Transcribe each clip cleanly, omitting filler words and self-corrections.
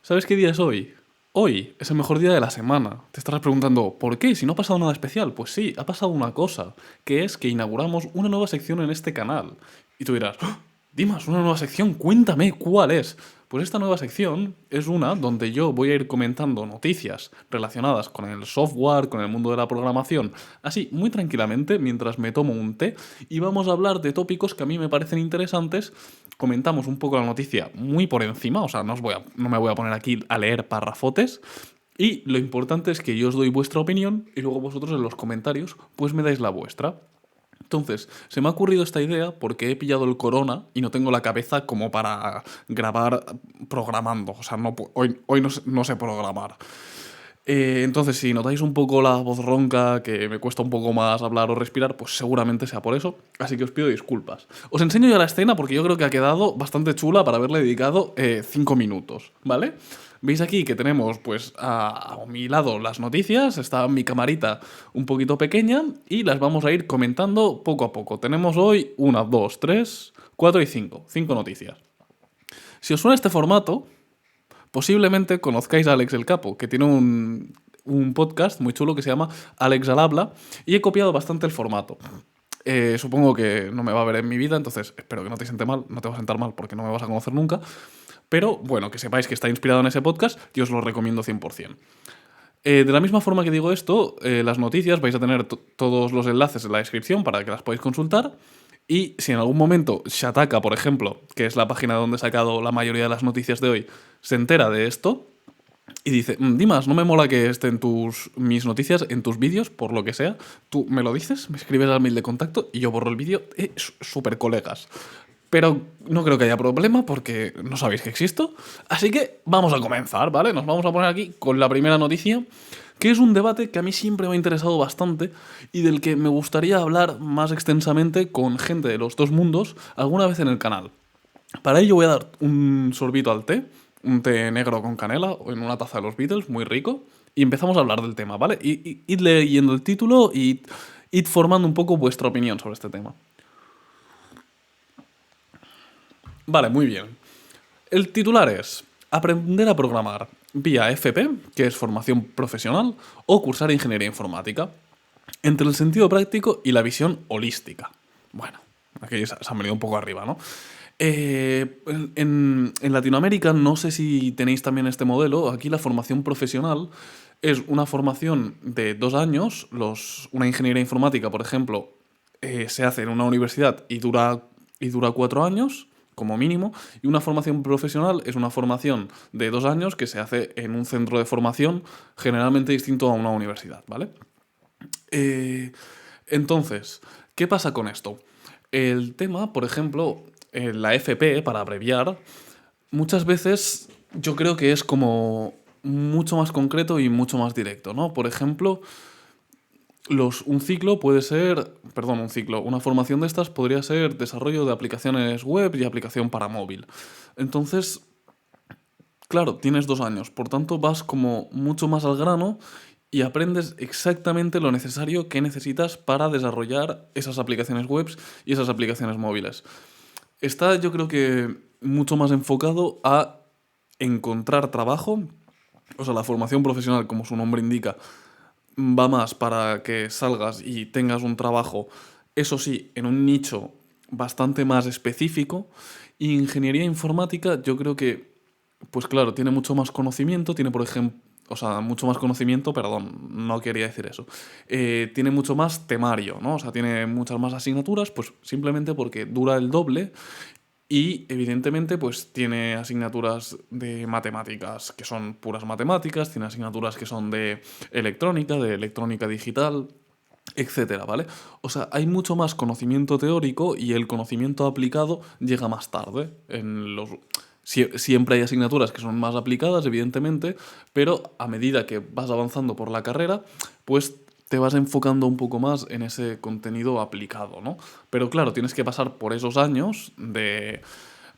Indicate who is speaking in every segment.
Speaker 1: ¿Sabes qué día es hoy? Hoy es el mejor día de la semana. Te estarás preguntando, ¿por qué? Si no ha pasado nada especial. Pues sí, ha pasado una cosa, que es que inauguramos una nueva sección en este canal. Y tú dirás, ¡Ah! Dimas, una nueva sección, cuéntame cuál es. Pues esta nueva sección es una donde yo voy a ir comentando noticias relacionadas con el software, con el mundo de la programación, así muy tranquilamente mientras me tomo un té y vamos a hablar de tópicos que a mí me parecen interesantes. Comentamos un poco la noticia muy por encima, o sea, no me voy a poner aquí a leer parrafotes. Y lo importante es que yo os doy vuestra opinión y luego vosotros en los comentarios pues me dais la vuestra. Entonces, se me ha ocurrido esta idea porque he pillado el corona y no tengo la cabeza como para grabar programando. O sea, hoy no sé programar. Entonces, si notáis un poco la voz ronca, que me cuesta un poco más hablar o respirar, pues seguramente sea por eso. Así que os pido disculpas. Os enseño ya la escena porque yo creo que ha quedado bastante chula para haberle dedicado 5 minutos, ¿vale? Veis aquí que tenemos pues a mi lado las noticias, está mi camarita un poquito pequeña y las vamos a ir comentando poco a poco. Tenemos hoy una, dos, tres, cuatro y cinco. Cinco noticias. Si os suena este formato, posiblemente conozcáis a Alex el Capo, que tiene un podcast muy chulo que se llama Alex al habla, y he copiado bastante el formato. Supongo que no me va a ver en mi vida, entonces espero que no te siente mal, no te va a sentar mal porque no me vas a conocer nunca. Pero bueno, que sepáis que está inspirado en ese podcast y os lo recomiendo 100%. De la misma forma que digo esto, las noticias vais a tener todos los enlaces en la descripción para que las podáis consultar. Y si en algún momento Shataka, por ejemplo, que es la página donde he sacado la mayoría de las noticias de hoy, se entera de esto y dice, Dimas, no me mola que estén mis noticias en tus vídeos, por lo que sea, tú me lo dices, me escribes al mail de contacto y yo borro el vídeo, súper colegas. Pero no creo que haya problema porque no sabéis que existo. Así que vamos a comenzar, ¿vale? Nos vamos a poner aquí con la primera noticia, que es un debate que a mí siempre me ha interesado bastante y del que me gustaría hablar más extensamente con gente de los dos mundos alguna vez en el canal. Para ello voy a dar un sorbito al té, un té negro con canela o en una taza de los Beatles, muy rico, y empezamos a hablar del tema, ¿vale? Id leyendo el título y id formando un poco vuestra opinión sobre este tema. Vale, muy bien. El titular es aprender a programar vía FP, que es formación profesional, o cursar ingeniería informática, entre el sentido práctico y la visión holística. Bueno, aquí se han venido un poco arriba, ¿no? En Latinoamérica, no sé si tenéis también este modelo, aquí la formación profesional es una formación de 2 años, una ingeniería informática, por ejemplo, se hace en una universidad y dura 4 años, como mínimo, y una formación profesional es una formación de 2 años que se hace en un centro de formación generalmente distinto a una universidad, ¿vale? Eh, entonces, ¿qué pasa con esto? El tema, por ejemplo, la FP, para abreviar, muchas veces yo creo que es como mucho más concreto y mucho más directo, ¿no? Por ejemplo, un ciclo puede ser, perdón, una formación de estas podría ser desarrollo de aplicaciones web y aplicación para móvil. Entonces, claro, tienes 2 años, por tanto vas como mucho más al grano y aprendes exactamente lo necesario que necesitas para desarrollar esas aplicaciones web y esas aplicaciones móviles. Está, yo creo que mucho más enfocado a encontrar trabajo, o sea, la formación profesional, como su nombre indica, va más para que salgas y tengas un trabajo, eso sí, en un nicho bastante más específico. Y ingeniería informática, yo creo que, pues claro, tiene mucho más conocimiento, tiene, por ejemplo, o sea, mucho más conocimiento, perdón, no quería decir eso. Tiene mucho más temario, ¿no? O sea, tiene muchas más asignaturas, pues simplemente porque dura el doble y evidentemente pues tiene asignaturas de matemáticas que son puras matemáticas, tiene asignaturas que son de electrónica digital, etcétera, ¿vale? O sea, hay mucho más conocimiento teórico y el conocimiento aplicado llega más tarde. Siempre hay asignaturas que son más aplicadas, evidentemente, pero a medida que vas avanzando por la carrera, pues te vas enfocando un poco más en ese contenido aplicado, ¿no? Pero claro, tienes que pasar por esos años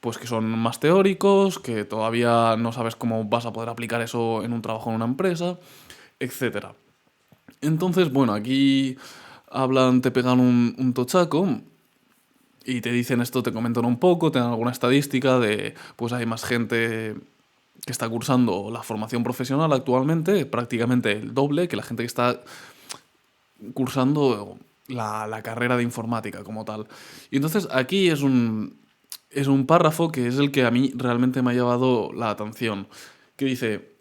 Speaker 1: pues que son más teóricos, que todavía no sabes cómo vas a poder aplicar eso en un trabajo en una empresa, etcétera. Entonces, bueno, aquí te pegan un tochaco y te dicen esto, te comentan un poco, te dan alguna estadística de, pues hay más gente que está cursando la formación profesional actualmente, prácticamente el doble que la gente que está cursando la carrera de informática como tal. Y entonces aquí es un párrafo que es el que a mí realmente me ha llevado la atención, que dice,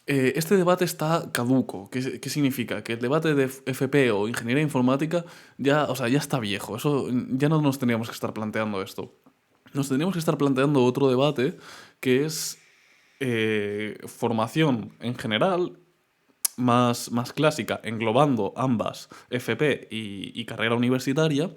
Speaker 1: este debate está caduco. ¿Qué significa? Que el debate de FP o ingeniería informática ya, o sea, ya está viejo. Eso ya no nos tendríamos que estar planteando esto. Nos tendríamos que estar planteando otro debate que es formación en general más clásica, englobando ambas, FP y carrera universitaria,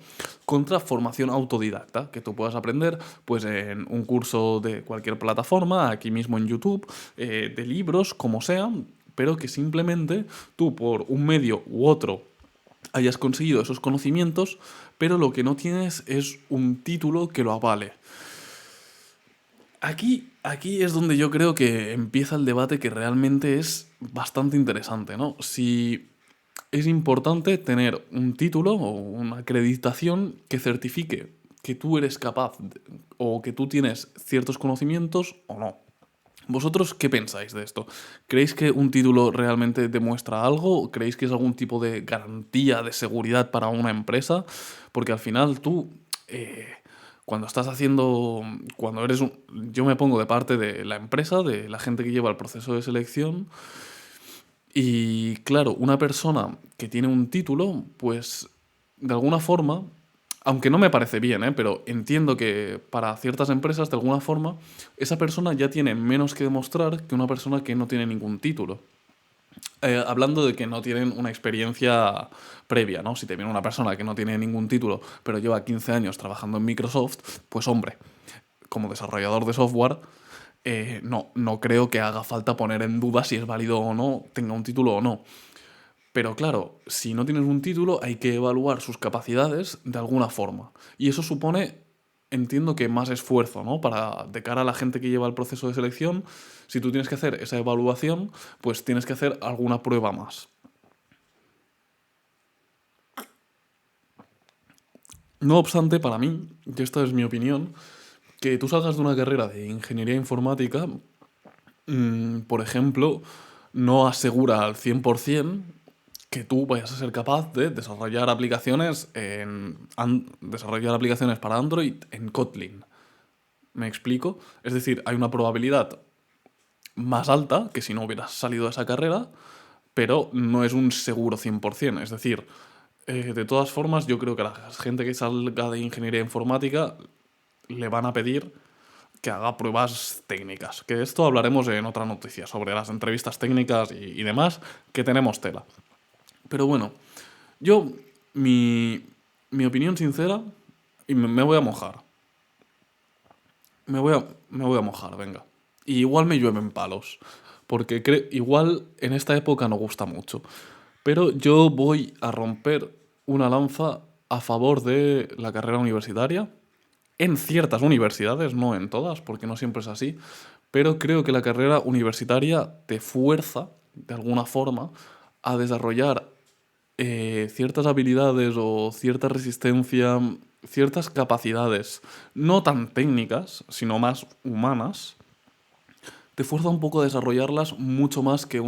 Speaker 1: contra formación autodidacta, que tú puedas aprender pues, en un curso de cualquier plataforma, aquí mismo en YouTube, de libros, como sea, pero que simplemente tú por un medio u otro hayas conseguido esos conocimientos, pero lo que no tienes es un título que lo avale. Aquí es donde yo creo que empieza el debate que realmente es bastante interesante, ¿no? Si es importante tener un título o una acreditación que certifique que tú eres capaz o que tú tienes ciertos conocimientos o no. ¿Vosotros qué pensáis de esto? ¿Creéis que un título realmente demuestra algo? ¿Creéis que es algún tipo de garantía de seguridad para una empresa? Porque al final tú, eh, cuando estás haciendo, cuando eres un, yo me pongo de parte de la empresa, de la gente que lleva el proceso de selección, y claro, una persona que tiene un título, pues de alguna forma, aunque no me parece bien, pero entiendo que para ciertas empresas, de alguna forma, esa persona ya tiene menos que demostrar que una persona que no tiene ningún título. Hablando de que no tienen una experiencia previa, ¿no? Si te viene una persona que no tiene ningún título, pero lleva 15 años trabajando en Microsoft, pues hombre, como desarrollador de software, no creo que haga falta poner en duda si es válido o no, tenga un título o no. Pero claro, si no tienes un título, hay que evaluar sus capacidades de alguna forma. Y eso supone, entiendo que más esfuerzo, ¿no? Para, de cara a la gente que lleva el proceso de selección, si tú tienes que hacer esa evaluación, pues tienes que hacer alguna prueba más. No obstante, para mí, y esta es mi opinión, que tú salgas de una carrera de ingeniería informática, por ejemplo, no asegura al 100% que tú vayas a ser capaz de desarrollar aplicaciones desarrollar aplicaciones para Android en Kotlin. ¿Me explico? Es decir, hay una probabilidad más alta que si no hubieras salido de esa carrera, pero no es un seguro 100%. Es decir, de todas formas, yo creo que a la gente que salga de ingeniería informática le van a pedir que haga pruebas técnicas. Que de esto hablaremos en otra noticia, sobre las entrevistas técnicas y demás, que tenemos tela. Pero bueno, yo, mi opinión sincera, y me voy a mojar. Me voy a mojar, venga. Y igual me llueven palos. Porque igual en esta época no gusta mucho. Pero yo voy a romper una lanza a favor de la carrera universitaria. En ciertas universidades, no en todas, porque no siempre es así. Pero creo que la carrera universitaria te fuerza, de alguna forma, a desarrollar ciertas habilidades o cierta resistencia, ciertas capacidades, no tan técnicas, sino más humanas, te fuerza un poco a desarrollarlas mucho más que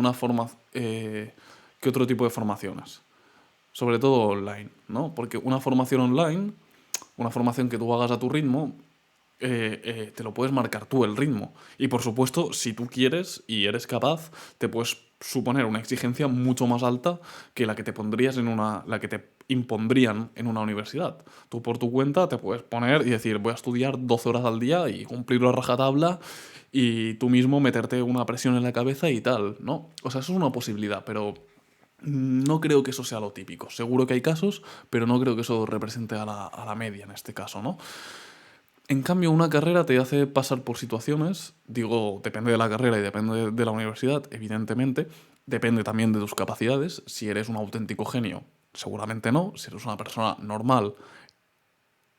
Speaker 1: que otro tipo de formaciones. Sobre todo online, ¿no? Porque una formación online, una formación que tú hagas a tu ritmo, te lo puedes marcar tú el ritmo. Y por supuesto, si tú quieres y eres capaz, te puedes suponer una exigencia mucho más alta que la que te pondrías la que te impondrían en una universidad. Tú por tu cuenta te puedes poner y decir, voy a estudiar 12 horas al día y cumplirlo a rajatabla y tú mismo meterte una presión en la cabeza y tal, ¿no? O sea, eso es una posibilidad, pero no creo que eso sea lo típico. Seguro que hay casos, pero no creo que eso represente a la media en este caso, ¿no? En cambio, una carrera te hace pasar por situaciones, digo, depende de la carrera y depende de la universidad, evidentemente, depende también de tus capacidades. Si eres un auténtico genio, seguramente no. Si eres una persona normal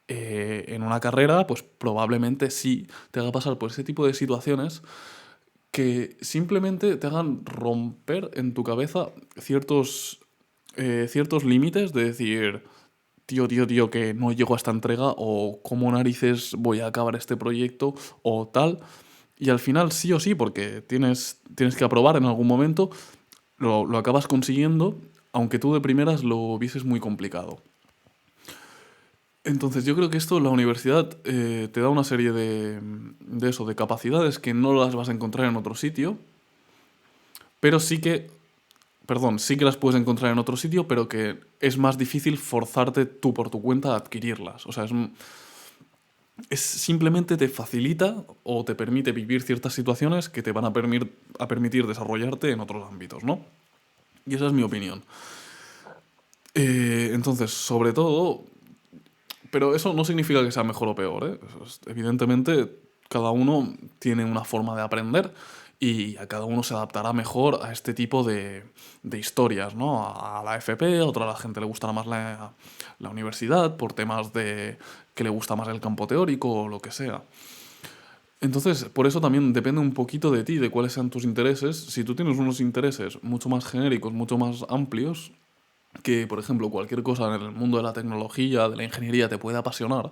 Speaker 1: en una carrera, pues probablemente sí te haga pasar por ese tipo de situaciones que simplemente te hagan romper en tu cabeza ciertos límites de decir, tío, que no llego a esta entrega o cómo narices voy a acabar este proyecto o tal. Y al final sí o sí, porque tienes que aprobar en algún momento, lo acabas consiguiendo, aunque tú de primeras lo vieses muy complicado. Entonces yo creo que esto, la universidad te da una serie de eso, de capacidades que no las vas a encontrar en otro sitio, pero sí que las puedes encontrar en otro sitio, pero que es más difícil forzarte tú por tu cuenta a adquirirlas. O sea, simplemente te facilita o te permite vivir ciertas situaciones que te van a permitir desarrollarte en otros ámbitos, ¿no? Y esa es mi opinión. Entonces, sobre todo, pero eso no significa que sea mejor o peor, ¿eh? Evidentemente, cada uno tiene una forma de aprender y a cada uno se adaptará mejor a este tipo de historias, ¿no? A la FP, a otra a la gente le gustará más la universidad por temas de que le gusta más el campo teórico o lo que sea. Entonces, por eso también depende un poquito de ti, de cuáles sean tus intereses. Si tú tienes unos intereses mucho más genéricos, mucho más amplios, que, por ejemplo, cualquier cosa en el mundo de la tecnología, de la ingeniería te puede apasionar,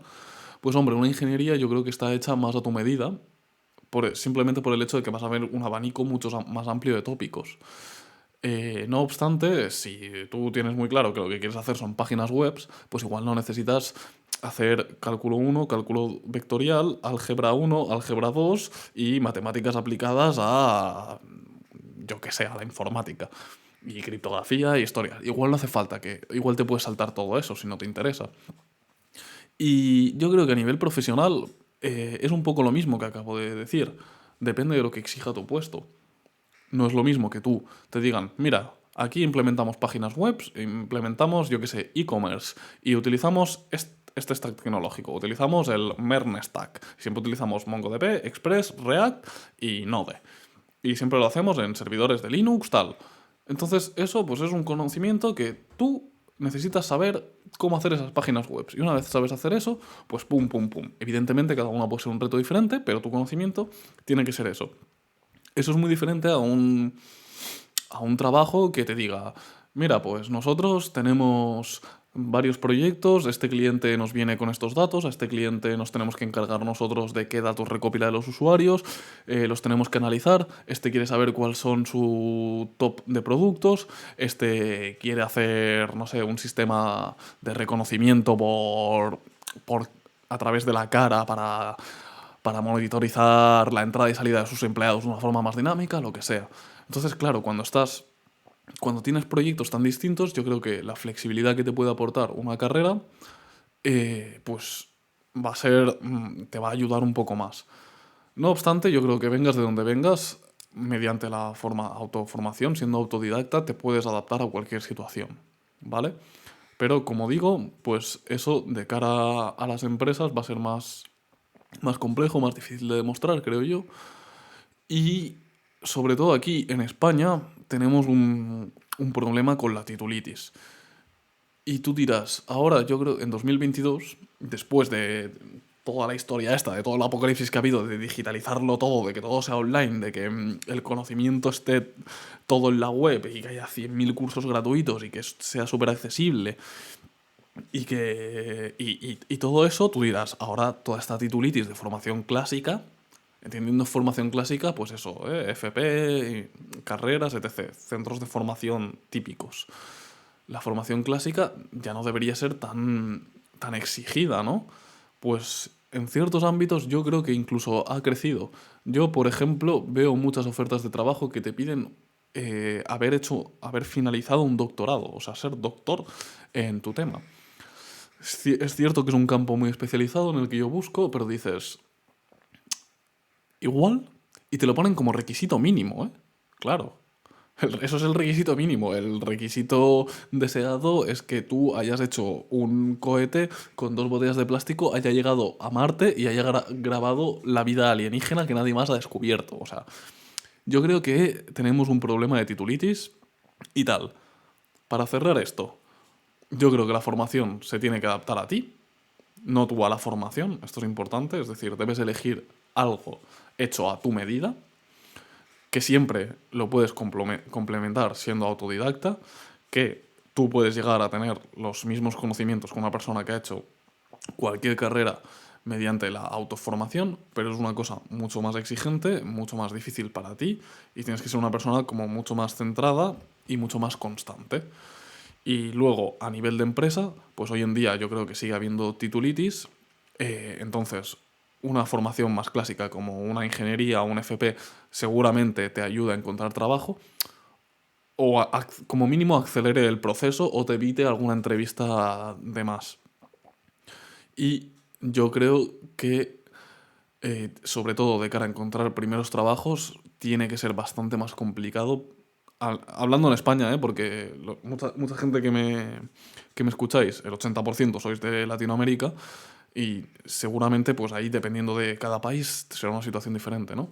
Speaker 1: pues hombre, una ingeniería yo creo que está hecha más a tu medida, simplemente por el hecho de que vas a ver un abanico mucho más amplio de tópicos. No obstante, si tú tienes muy claro que lo que quieres hacer son páginas web, pues igual no necesitas hacer cálculo uno, cálculo vectorial, álgebra uno, álgebra 2 y matemáticas aplicadas a, yo que sé, a la informática. Y criptografía y historia. Igual no hace falta igual te puedes saltar todo eso si no te interesa. Y yo creo que a nivel profesional es un poco lo mismo que acabo de decir. Depende de lo que exija tu puesto. No es lo mismo que tú te digan, mira, aquí implementamos páginas web, implementamos, yo qué sé, e-commerce y utilizamos este stack tecnológico. Utilizamos el MERN stack. Siempre utilizamos MongoDB, Express, React y Node. Y siempre lo hacemos en servidores de Linux, tal. Entonces, eso pues es un conocimiento que tú necesitas saber cómo hacer esas páginas web. Y una vez sabes hacer eso, pues pum, pum, pum. Evidentemente cada uno puede ser un reto diferente, pero tu conocimiento tiene que ser eso. Eso es muy diferente a un trabajo que te diga, mira, pues nosotros tenemos varios proyectos, este cliente nos viene con estos datos, a este cliente nos tenemos que encargar nosotros de qué datos recopila de los usuarios, los tenemos que analizar, este quiere saber cuáles son su top de productos, este quiere hacer, no sé, un sistema de reconocimiento por a través de la cara para monitorizar la entrada y salida de sus empleados de una forma más dinámica, lo que sea. Entonces, claro, cuando tienes proyectos tan distintos, yo creo que la flexibilidad que te puede aportar una carrera, pues te va a ayudar un poco más. No obstante, yo creo que vengas de donde vengas, mediante la autoformación, siendo autodidacta, te puedes adaptar a cualquier situación, ¿vale? Pero como digo, pues eso de cara a las empresas va a ser más complejo, más difícil de demostrar, creo yo. Y sobre todo aquí en España tenemos un problema con la titulitis. Y tú dirás, ahora yo creo en 2022, después de toda la historia esta, de todo el apocalipsis que ha habido, de digitalizarlo todo, de que todo sea online, de que el conocimiento esté todo en la web y que haya 100.000 cursos gratuitos y que sea súper accesible y todo eso, tú dirás, ahora toda esta titulitis de formación clásica, entendiendo formación clásica, pues eso, FP, carreras, etc., centros de formación típicos. La formación clásica ya no debería ser tan exigida, ¿no? Pues en ciertos ámbitos yo creo que incluso ha crecido. Yo, por ejemplo, veo muchas ofertas de trabajo que te piden haber finalizado un doctorado, o sea, ser doctor en tu tema. Es cierto que es un campo muy especializado en el que yo busco, pero dices, igual, y te lo ponen como requisito mínimo, ¿eh? Claro. Eso es el requisito mínimo. El requisito deseado es que tú hayas hecho un cohete con 2 botellas de plástico, haya llegado a Marte y haya grabado la vida alienígena que nadie más ha descubierto. O sea, yo creo que tenemos un problema de titulitis y tal. Para cerrar esto, yo creo que la formación se tiene que adaptar a ti, no tú a la formación. Esto es importante, es decir, debes elegir algo hecho a tu medida, que siempre lo puedes complementar siendo autodidacta, que tú puedes llegar a tener los mismos conocimientos que una persona que ha hecho cualquier carrera mediante la autoformación, pero es una cosa mucho más exigente, mucho más difícil para ti y tienes que ser una persona como mucho más centrada y mucho más constante. Y luego, a nivel de empresa, pues hoy en día yo creo que sigue habiendo titulitis, entonces una formación más clásica como una ingeniería o un FP seguramente te ayuda a encontrar trabajo o como mínimo acelere el proceso o te evite alguna entrevista de más. Y yo creo que, sobre todo de cara a encontrar primeros trabajos, tiene que ser bastante más complicado. Hablando en España, porque mucha gente que me escucháis, el 80% sois de Latinoamérica y seguramente pues ahí dependiendo de cada país será una situación diferente, ¿no?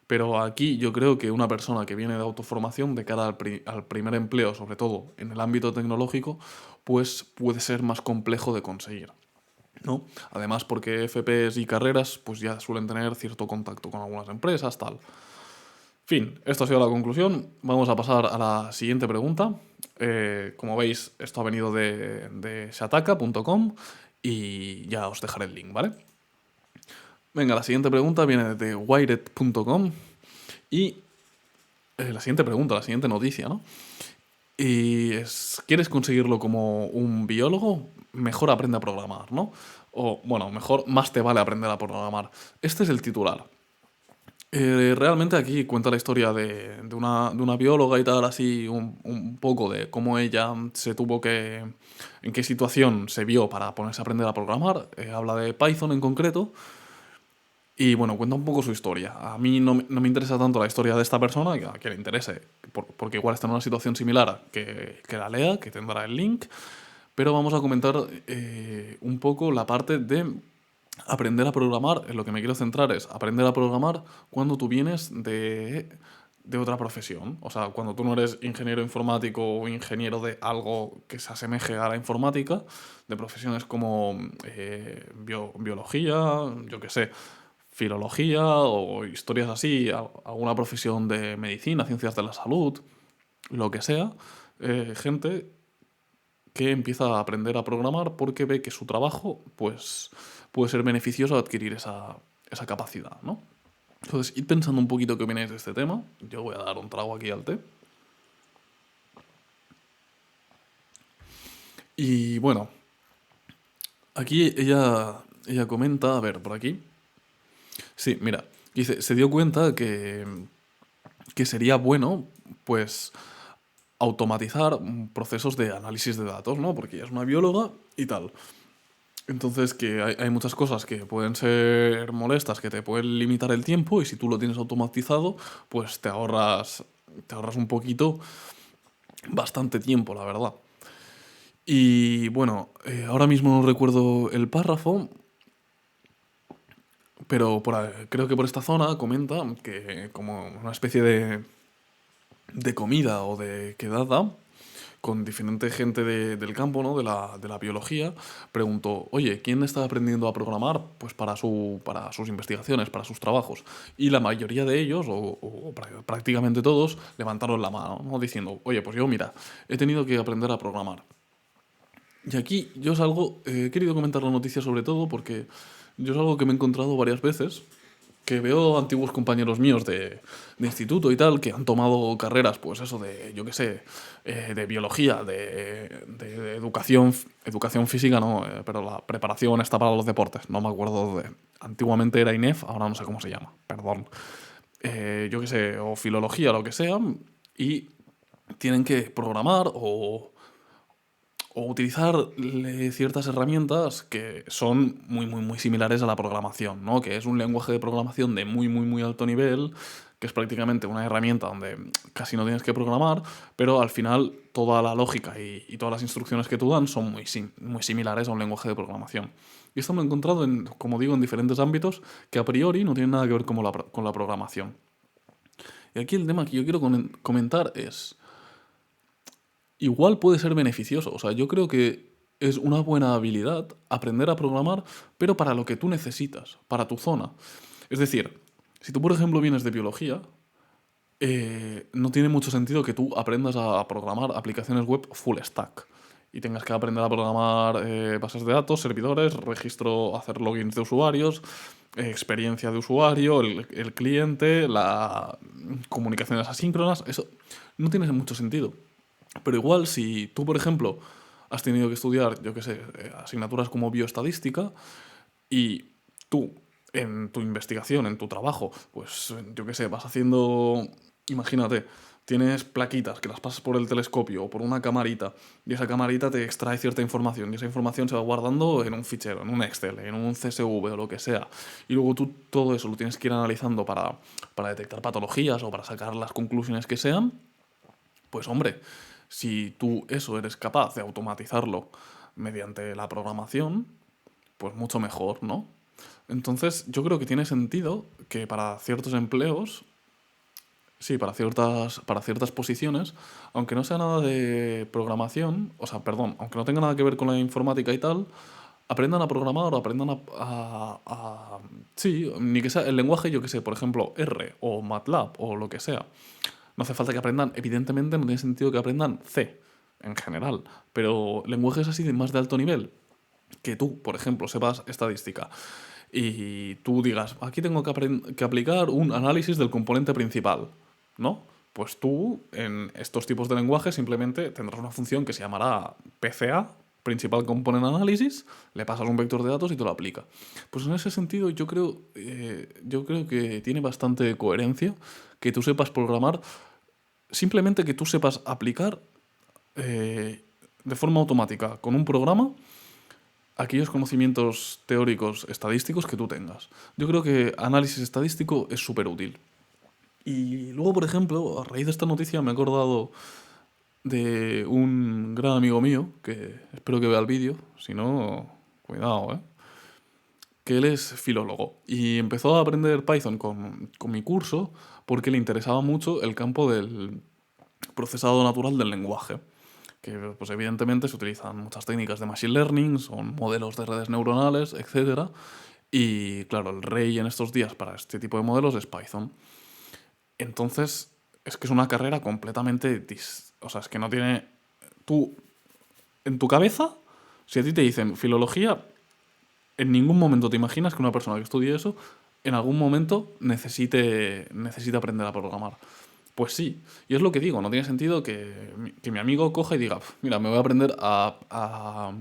Speaker 1: Pero aquí yo creo que una persona que viene de autoformación de cara al primer empleo, sobre todo en el ámbito tecnológico, pues puede ser más complejo de conseguir, ¿no? Además porque FPs y carreras pues ya suelen tener cierto contacto con algunas empresas, tal. Fin, esto ha sido la conclusión. Vamos a pasar a la siguiente pregunta. Como veis, esto ha venido de shataka.com y ya os dejaré el link, ¿vale? Venga, la siguiente pregunta viene de wired.com y la siguiente pregunta, la siguiente noticia, ¿no? Y ¿quieres conseguirlo como un biólogo? Mejor aprende a programar, ¿no? O, bueno, mejor, más te vale aprender a programar. Este es el titular. Realmente aquí cuenta la historia de una bióloga y tal, así un poco de cómo ella se tuvo que... en qué situación se vio para ponerse a aprender a programar. Habla de Python en concreto. Y bueno, cuenta un poco su historia. A mí no me interesa tanto la historia de esta persona, que a quien le interese, porque igual está en una situación similar, que la lea, que tendrá el link. Pero vamos a comentar un poco la parte de aprender a programar. En lo que me quiero centrar es aprender a programar cuando tú vienes de otra profesión. O sea, cuando tú no eres ingeniero informático o ingeniero de algo que se asemeje a la informática, de profesiones como biología, yo qué sé, filología o historias así, alguna profesión de medicina, ciencias de la salud, lo que sea, gente que empieza a aprender a programar porque ve que su trabajo pues, puede ser beneficioso adquirir esa capacidad, ¿no? Entonces, id pensando un poquito qué opináis de este tema. Yo voy a dar un trago aquí al té. Y bueno, aquí ella comenta, a ver, por aquí. Sí, mira, dice, se dio cuenta que sería bueno, pues, automatizar procesos de análisis de datos, ¿no? Porque ella es una bióloga y tal. Entonces, que hay muchas cosas que pueden ser molestas, que te pueden limitar el tiempo, y si tú lo tienes automatizado, pues te ahorras un poquito, bastante tiempo, la verdad. Y bueno, ahora mismo no recuerdo el párrafo, pero creo que por esta zona comenta que como una especie de comida o de quedada con diferente gente del campo, ¿no? De la biología, preguntó, oye, ¿quién está aprendiendo a programar? Pues para sus investigaciones, para sus trabajos. Y la mayoría de ellos, o prácticamente todos, levantaron la mano, ¿no? Diciendo, oye, pues yo, mira, he tenido que aprender a programar. Y aquí yo es algo, he querido comentar la noticia sobre todo porque yo es algo que me he encontrado varias veces, que veo antiguos compañeros míos de instituto y tal, que han tomado carreras, pues eso, de, yo qué sé, de biología, de educación física, no, pero la preparación está para los deportes, no me acuerdo antiguamente era INEF, ahora no sé cómo se llama, perdón. Yo qué sé, o filología, lo que sea, y tienen que programar o utilizar ciertas herramientas que son muy, muy, muy similares a la programación, ¿no? Que es un lenguaje de programación de muy, muy, muy alto nivel, que es prácticamente una herramienta donde casi no tienes que programar, pero al final toda la lógica y todas las instrucciones que tú dan son muy similares a un lenguaje de programación. Y esto me he encontrado, como digo, en diferentes ámbitos que a priori no tienen nada que ver con la programación. Y aquí el tema que yo quiero comentar es igual puede ser beneficioso. O sea, yo creo que es una buena habilidad aprender a programar, pero para lo que tú necesitas, para tu zona. Es decir, si tú, por ejemplo, vienes de biología, no tiene mucho sentido que tú aprendas a programar aplicaciones web full stack. y tengas que aprender a programar bases de datos, servidores, registro, hacer logins de usuarios, experiencia de usuario, el cliente, las comunicaciones asíncronas, eso no tiene mucho sentido. Pero igual si tú, por ejemplo, has tenido que estudiar, yo qué sé, asignaturas como bioestadística y tú en tu investigación, en tu trabajo, pues yo qué sé, vas haciendo, imagínate, tienes plaquitas que las pasas por el telescopio o por una camarita y esa camarita te extrae cierta información y esa información se va guardando en un fichero, en un Excel, en un CSV o lo que sea. Y luego tú todo eso lo tienes que ir analizando para detectar patologías o para sacar las conclusiones que sean. Pues hombre, si tú eso eres capaz de automatizarlo mediante la programación, pues mucho mejor, ¿no? Entonces, yo creo que tiene sentido que para ciertos empleos, sí, para ciertas posiciones, aunque no sea nada de programación, o sea, perdón, aunque no tenga nada que ver con la informática y tal, aprendan a programar o aprendan sí, ni que sea el lenguaje, yo que sé, por ejemplo, R o MATLAB o lo que sea. No hace falta que aprendan, evidentemente no tiene sentido que aprendan C en general, pero lenguajes así de más de alto nivel, que tú, por ejemplo, sepas estadística y tú digas, aquí tengo que aplicar un análisis del componente principal, ¿no? Pues tú, en estos tipos de lenguajes, simplemente tendrás una función que se llamará PCA, Principal Component Analysis, le pasas un vector de datos y te lo aplica. Pues en ese sentido yo creo que tiene bastante coherencia que tú sepas programar, simplemente que tú sepas aplicar de forma automática con un programa aquellos conocimientos teóricos estadísticos que tú tengas. Yo creo que análisis estadístico es súper útil. Y luego, por ejemplo, a raíz de esta noticia me he acordado de un gran amigo mío, que espero que vea el vídeo, si no, cuidado, ¿eh? Que él es filólogo y empezó a aprender Python con mi curso porque le interesaba mucho el campo del procesado natural del lenguaje, que pues evidentemente se utilizan muchas técnicas de machine learning, son modelos de redes neuronales, etcétera. Y claro, el rey en estos días para este tipo de modelos es Python. Entonces, es que es una carrera completamente... O sea, es que no tiene... Tú, en tu cabeza, si a ti te dicen filología, en ningún momento te imaginas que una persona que estudie eso en algún momento necesite aprender a programar. Pues sí, y es lo que digo, no tiene sentido que mi amigo coja y diga, mira, me voy a aprender a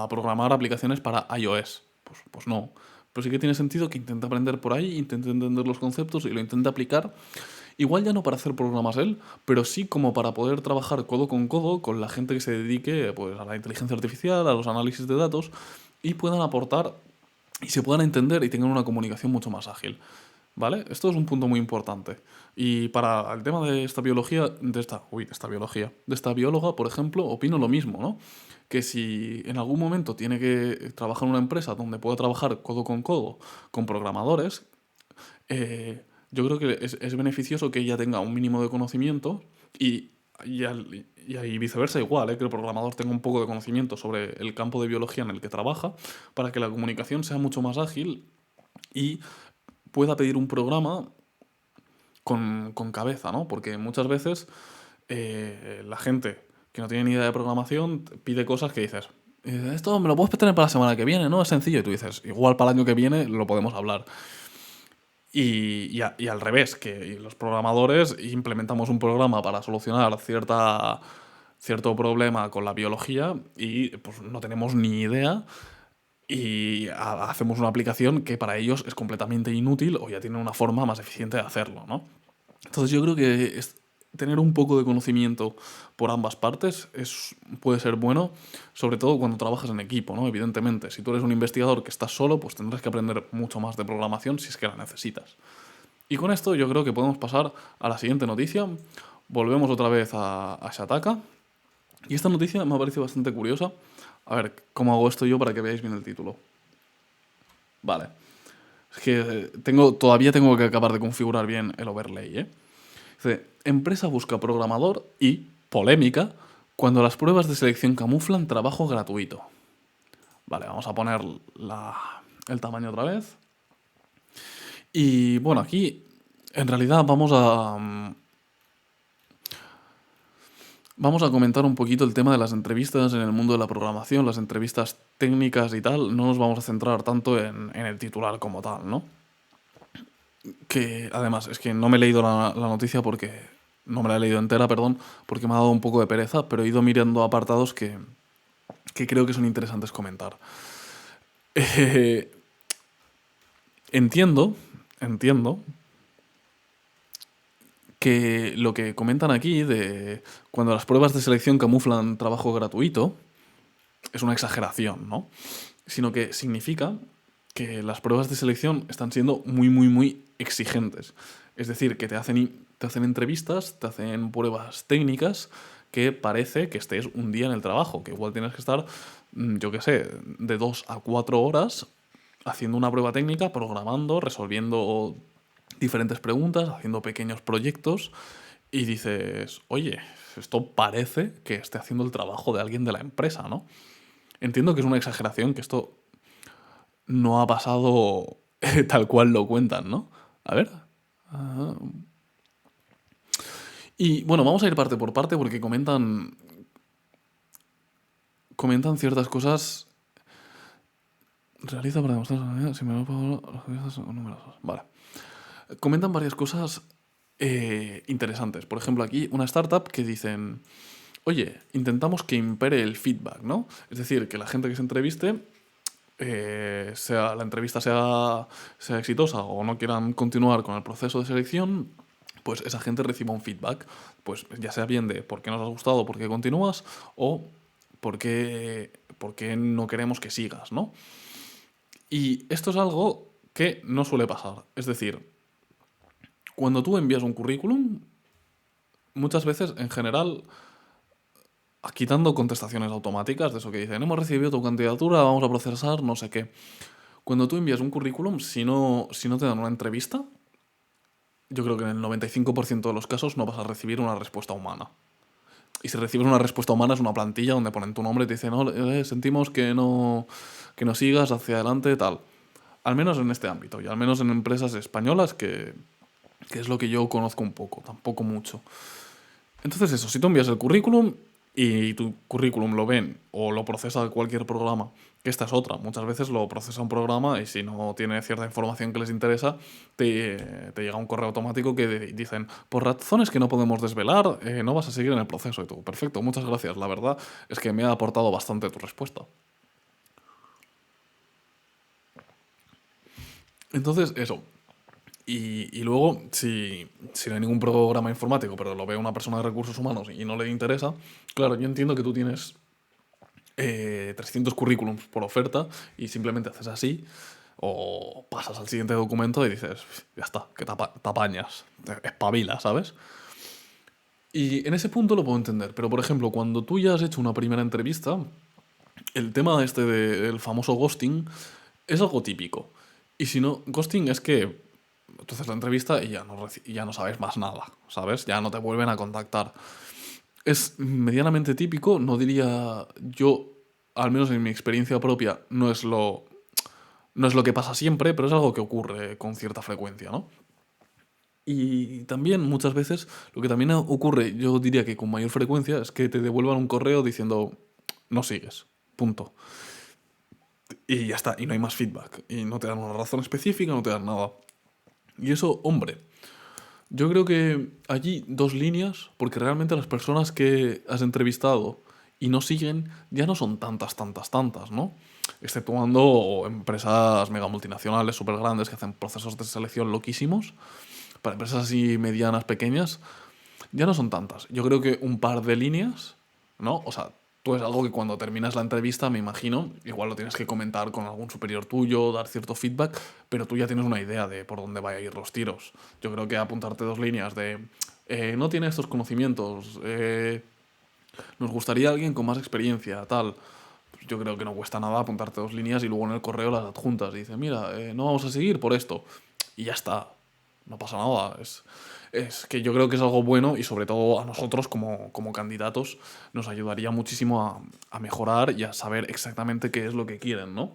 Speaker 1: programar aplicaciones para iOS. Pues no. Pero sí que tiene sentido que intente aprender por ahí, intente entender los conceptos y lo intente aplicar. Igual ya no para hacer programas él, pero sí como para poder trabajar codo con la gente que se dedique pues, a la inteligencia artificial, a los análisis de datos y puedan aportar y se puedan entender y tengan una comunicación mucho más ágil. ¿Vale? Esto es un punto muy importante. Y para el tema de esta biología, de esta bióloga, por ejemplo, opino lo mismo, ¿no? Que si en algún momento tiene que trabajar en una empresa donde pueda trabajar codo con programadores, yo creo que es beneficioso que ella tenga un mínimo de conocimiento y viceversa igual, que el programador tenga un poco de conocimiento sobre el campo de biología en el que trabaja para que la comunicación sea mucho más ágil y pueda pedir un programa con cabeza, ¿no? Porque muchas veces la gente que no tiene ni idea de programación pide cosas que dices, esto me lo puedes tener para la semana que viene, ¿no? Es sencillo. Y tú dices, igual para el año que viene lo podemos hablar. Y al revés, que los programadores implementamos un programa para solucionar cierto problema con la biología y pues no tenemos ni idea y hacemos una aplicación que para ellos es completamente inútil o ya tienen una forma más eficiente de hacerlo, ¿no? Entonces yo creo que tener un poco de conocimiento por ambas partes puede ser bueno, sobre todo cuando trabajas en equipo, ¿no? Evidentemente, si tú eres un investigador que estás solo, pues tendrás que aprender mucho más de programación si es que la necesitas. Y con esto yo creo que podemos pasar a la siguiente noticia. Volvemos otra vez a Shataka. Y esta noticia me ha parecido bastante curiosa. A ver, ¿cómo hago esto yo para que veáis bien el título? Vale. Es que todavía tengo que acabar de configurar bien el overlay, ¿eh? Dice, empresa busca programador y, polémica, cuando las pruebas de selección camuflan trabajo gratuito. Vale, vamos a poner el tamaño otra vez. Y bueno, aquí en realidad vamos Vamos a comentar un poquito el tema de las entrevistas en el mundo de la programación, las entrevistas técnicas y tal. No nos vamos a centrar tanto en el titular como tal, ¿no? Que además es que no me he leído la noticia porque... No me la he leído entera, perdón, porque me ha dado un poco de pereza, pero he ido mirando apartados que creo que son interesantes comentar. Eh, entiendo que lo que comentan aquí de cuando las pruebas de selección camuflan trabajo gratuito es una exageración, ¿no? Sino que significa que las pruebas de selección están siendo muy, muy, muy exigentes. Es decir, que te hacen entrevistas, te hacen pruebas técnicas que parece que estés un día en el trabajo, que igual tienes que estar, yo qué sé, de 2 a 4 horas haciendo una prueba técnica, programando, resolviendo diferentes preguntas, haciendo pequeños proyectos y dices, oye, esto parece que esté haciendo el trabajo de alguien de la empresa, ¿no? Entiendo que es una exageración, que esto no ha pasado tal cual lo cuentan, ¿no? A ver. Ah. Y bueno, vamos a ir parte por parte porque comentan ciertas cosas. Realiza para demostrar si me lo pago las piezas son numerosas. Vale. Comentan varias cosas interesantes. Por ejemplo, aquí una startup que dicen, oye, intentamos que impere el feedback, ¿no? Es decir, que la gente que se entreviste sea, la entrevista sea exitosa o no quieran continuar con el proceso de selección, pues esa gente reciba un feedback, pues ya sea bien de por qué nos has gustado, por qué continúas, o por qué no queremos que sigas, ¿no? Y esto es algo que no suele pasar. Es decir, cuando tú envías un currículum, muchas veces, en general, quitando contestaciones automáticas, de eso que dicen, hemos recibido tu candidatura, vamos a procesar, no sé qué. Cuando tú envías un currículum, si no te dan una entrevista, yo creo que en el 95% de los casos no vas a recibir una respuesta humana. Y si recibes una respuesta humana es una plantilla donde ponen tu nombre y te dicen, no, sentimos que no sigas hacia adelante, tal. Al menos en este ámbito, y al menos en empresas españolas, que es lo que yo conozco un poco, tampoco mucho. Entonces eso, si tú envías el currículum y tu currículum lo ven o lo procesa cualquier programa, que esta es otra, muchas veces lo procesa un programa y si no tiene cierta información que les interesa, te llega un correo automático que dicen, por razones que no podemos desvelar, no vas a seguir en el proceso y tú, perfecto, muchas gracias, la verdad es que me ha aportado bastante tu respuesta. Entonces, eso. Y luego, si no hay ningún programa informático, pero lo ve una persona de recursos humanos y no le interesa, claro, yo entiendo que tú tienes 300 currículums por oferta y simplemente haces así o pasas al siguiente documento y dices, ya está, que te apañas, espabila, ¿sabes? Y en ese punto lo puedo entender, pero por ejemplo, cuando tú ya has hecho una primera entrevista, el tema este del famoso ghosting es algo típico. Y si no, ghosting es que tú haces la entrevista y ya no sabes más nada, ¿sabes? Ya no te vuelven a contactar. Es medianamente típico, no diría yo, al menos en mi experiencia propia, no es lo que pasa siempre, pero es algo que ocurre con cierta frecuencia, ¿no? Y también muchas veces lo que también ocurre, yo diría que con mayor frecuencia, es que te devuelvan un correo diciendo no sigues, punto. Y ya está, y no hay más feedback. Y no te dan una razón específica, no te dan nada. Y eso, hombre, yo creo que allí dos líneas, porque realmente las personas que has entrevistado y no siguen ya no son tantas, ¿no? Exceptuando empresas mega multinacionales, súper grandes, que hacen procesos de selección loquísimos. Para empresas así medianas, pequeñas, ya no son tantas. Yo creo que un par de líneas, ¿no? O sea, tú es algo que cuando terminas la entrevista, me imagino, igual lo tienes que comentar con algún superior tuyo, dar cierto feedback, pero tú ya tienes una idea de por dónde van a ir los tiros. Yo creo que apuntarte dos líneas de, no tiene estos conocimientos, nos gustaría alguien con más experiencia, tal. Pues yo creo que no cuesta nada apuntarte dos líneas y luego en el correo las adjuntas y dices, mira, no vamos a seguir por esto. Y ya está. No pasa nada. Es que yo creo que es algo bueno y sobre todo a nosotros como candidatos nos ayudaría muchísimo a mejorar y a saber exactamente qué es lo que quieren, ¿no?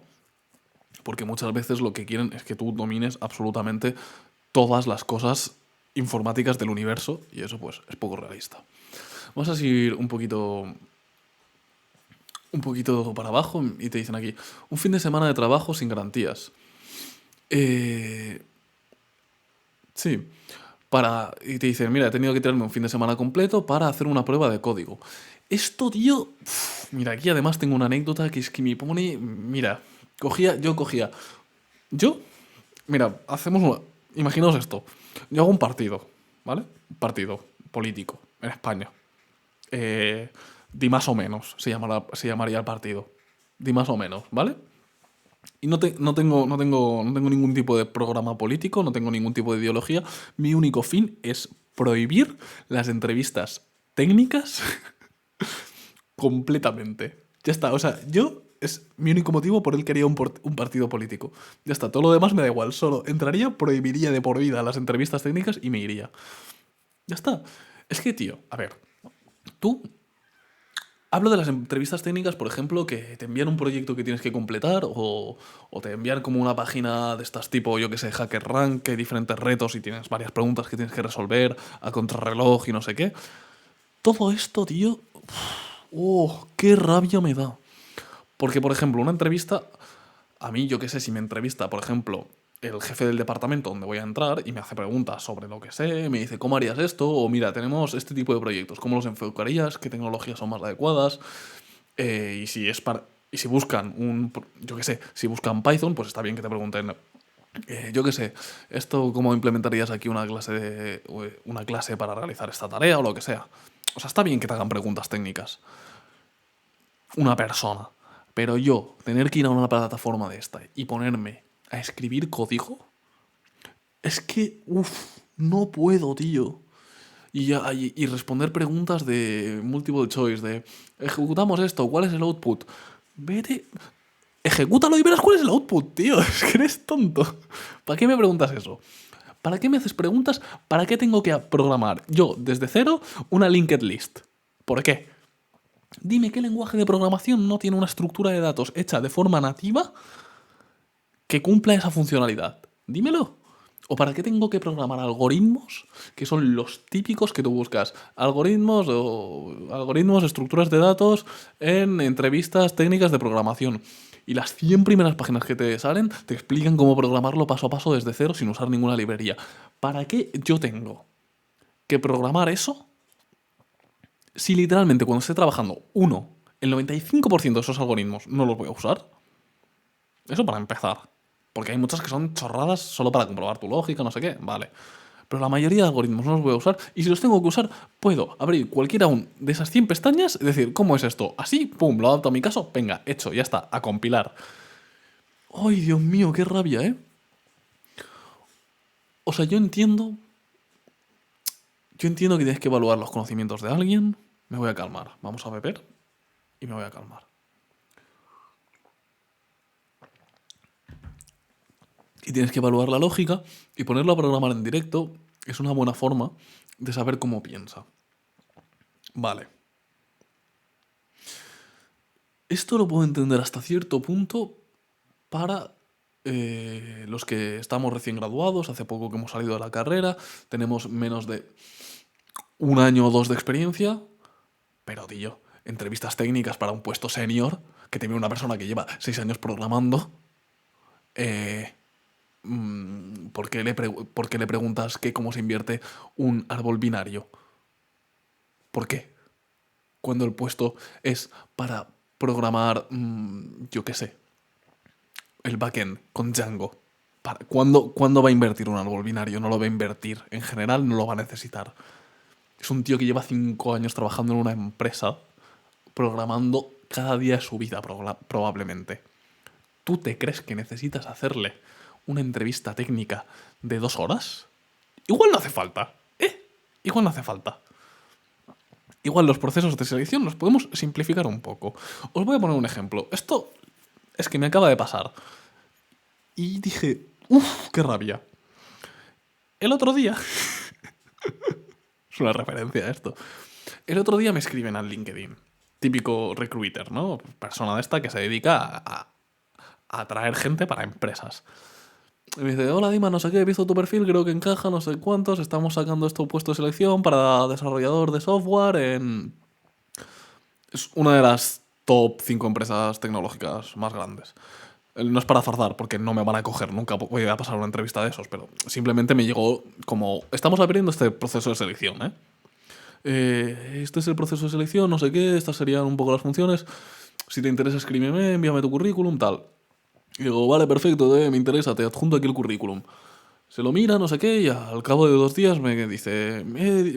Speaker 1: Porque muchas veces lo que quieren es que tú domines absolutamente todas las cosas informáticas del universo y eso pues es poco realista. Vamos a seguir un poquito para abajo y te dicen aquí, un fin de semana de trabajo sin garantías. Eh, sí, y te dicen, mira, he tenido que tirarme un fin de semana completo para hacer una prueba de código. Esto, tío, mira, aquí además tengo una anécdota que es que me pone, mira, yo cogía, yo, mira, imaginaos esto, yo hago un partido, ¿vale? Un partido político en España. Eh, Di más o menos, se llamaría el partido. Di más o menos, ¿vale? Y no tengo ningún tipo de programa político, no tengo ningún tipo de ideología. Mi único fin es prohibir las entrevistas técnicas completamente. Ya está, o sea, es mi único motivo por el que haría un partido político. Ya está, todo lo demás me da igual, solo entraría, prohibiría de por vida las entrevistas técnicas y me iría. Ya está. Es que, tío, a ver, tú hablo de las entrevistas técnicas, por ejemplo, que te envían un proyecto que tienes que completar o te envían como una página de estas tipo, yo que sé, HackerRank, que hay diferentes retos y tienes varias preguntas que tienes que resolver a contrarreloj y no sé qué. Todo esto, tío, qué rabia me da. Porque, por ejemplo, una entrevista, a mí, yo qué sé, si me entrevista, por ejemplo, el jefe del departamento donde voy a entrar y me hace preguntas sobre lo que sé, me dice, ¿cómo harías esto? O mira, tenemos este tipo de proyectos, ¿cómo los enfocarías? ¿Qué tecnologías son más adecuadas? Y si es para. Y si buscan yo qué sé, si buscan Python, pues está bien que te pregunten, yo qué sé, esto cómo implementarías aquí una clase para realizar esta tarea o lo que sea. O sea, está bien que te hagan preguntas técnicas. Una persona. Pero yo, tener que ir a una plataforma de esta y ponerme a escribir código, es que, no puedo, tío. Y responder preguntas de multiple choice, de ejecutamos esto, ¿cuál es el output? Vete, ejecútalo y verás cuál es el output, tío. Es que eres tonto. ¿Para qué me preguntas eso? ¿Para qué me haces preguntas? ¿Para qué tengo que programar yo, desde cero, una linked list? ¿Por qué? Dime qué lenguaje de programación no tiene una estructura de datos hecha de forma nativa que cumpla esa funcionalidad. Dímelo. ¿O para qué tengo que programar algoritmos que son los típicos que tú buscas? Algoritmos, estructuras de datos en entrevistas técnicas de programación. Y las 100 primeras páginas que te salen te explican cómo programarlo paso a paso desde cero sin usar ninguna librería. ¿Para qué yo tengo que programar eso si literalmente cuando esté trabajando, el 95% de esos algoritmos no los voy a usar? Eso para empezar. Porque hay muchas que son chorradas solo para comprobar tu lógica, no sé qué, vale. Pero la mayoría de algoritmos no los voy a usar. Y si los tengo que usar, puedo abrir cualquiera de esas 100 pestañas y decir, ¿cómo es esto? Así, pum, lo adapto a mi caso, venga, hecho, ya está, a compilar. ¡Ay, Dios mío, qué rabia, eh! O sea, yo entiendo que tienes que evaluar los conocimientos de alguien. Me voy a calmar. Vamos a beber y me voy a calmar. Y tienes que evaluar la lógica y ponerlo a programar en directo es una buena forma de saber cómo piensa. Vale. Esto lo puedo entender hasta cierto punto para los que estamos recién graduados, hace poco que hemos salido de la carrera, tenemos menos de un año o dos de experiencia, pero tío, entrevistas técnicas para un puesto senior, que te viene una persona que lleva 6 años programando, eh, ¿por qué le preguntas que cómo se invierte un árbol binario? ¿Por qué? Cuando el puesto es para programar, yo qué sé, el backend con Django. ¿Cuándo va a invertir un árbol binario? No lo va a invertir. En general no lo va a necesitar. Es un tío que lleva 5 años trabajando en una empresa, programando cada día de su vida probablemente. ¿Tú te crees que necesitas hacerle una entrevista técnica de 2 horas? Igual no hace falta. Igual no hace falta. Igual los procesos de selección los podemos simplificar un poco. Os voy a poner un ejemplo. Esto es que me acaba de pasar. Y dije, qué rabia. El otro día, es una referencia a esto, el otro día me escriben al LinkedIn. Típico recruiter, ¿no? Persona de esta que se dedica a atraer gente para empresas. Y me dice, hola Dima, no sé qué, he visto tu perfil, creo que encaja, no sé cuántos, estamos sacando esto puesto de selección para desarrollador de software en... Es una de las top 5 empresas tecnológicas más grandes. No es para fardar, porque no me van a coger, nunca voy a pasar una entrevista de esos, pero simplemente me llegó como, estamos abriendo este proceso de selección, ¿eh? Este es el proceso de selección, no sé qué, estas serían un poco las funciones. Si te interesa, escríbeme, envíame tu currículum, tal. Y digo, vale, perfecto, me interesa, te adjunto aquí el currículum. Se lo mira, no sé qué, y al cabo de 2 días me dice,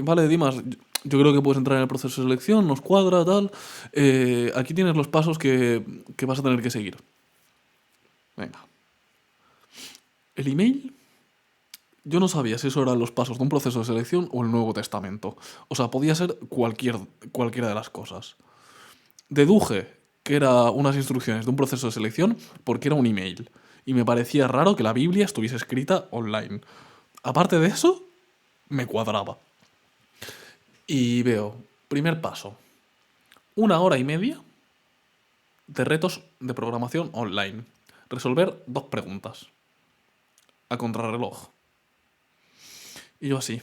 Speaker 1: vale, Dimas, yo creo que puedes entrar en el proceso de selección, nos cuadra, tal. Aquí tienes los pasos que vas a tener que seguir. Venga. El email, yo no sabía si eso eran los pasos de un proceso de selección o el Nuevo Testamento. O sea, podía ser cualquiera de las cosas. Deduje que era unas instrucciones de un proceso de selección porque era un email. Y me parecía raro que la Biblia estuviese escrita online. Aparte de eso, me cuadraba. Y veo, primer paso, 1 hora y media de retos de programación online. Resolver 2 preguntas. A contrarreloj. Y yo así.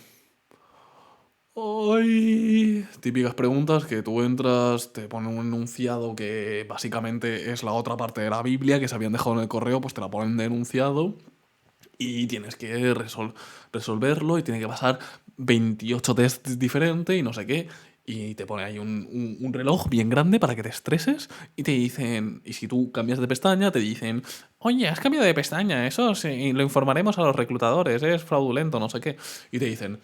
Speaker 1: ¡Ay! Típicas preguntas que tú entras, te ponen un enunciado que básicamente es la otra parte de la Biblia que se habían dejado en el correo, pues te la ponen de enunciado y tienes que resolverlo y tiene que pasar 28 tests diferentes y no sé qué. Y te pone ahí un reloj bien grande para que te estreses y te dicen, y si tú cambias de pestaña, te dicen, oye, has cambiado de pestaña, eso sí, lo informaremos a los reclutadores, es fraudulento, no sé qué. Y te dicen,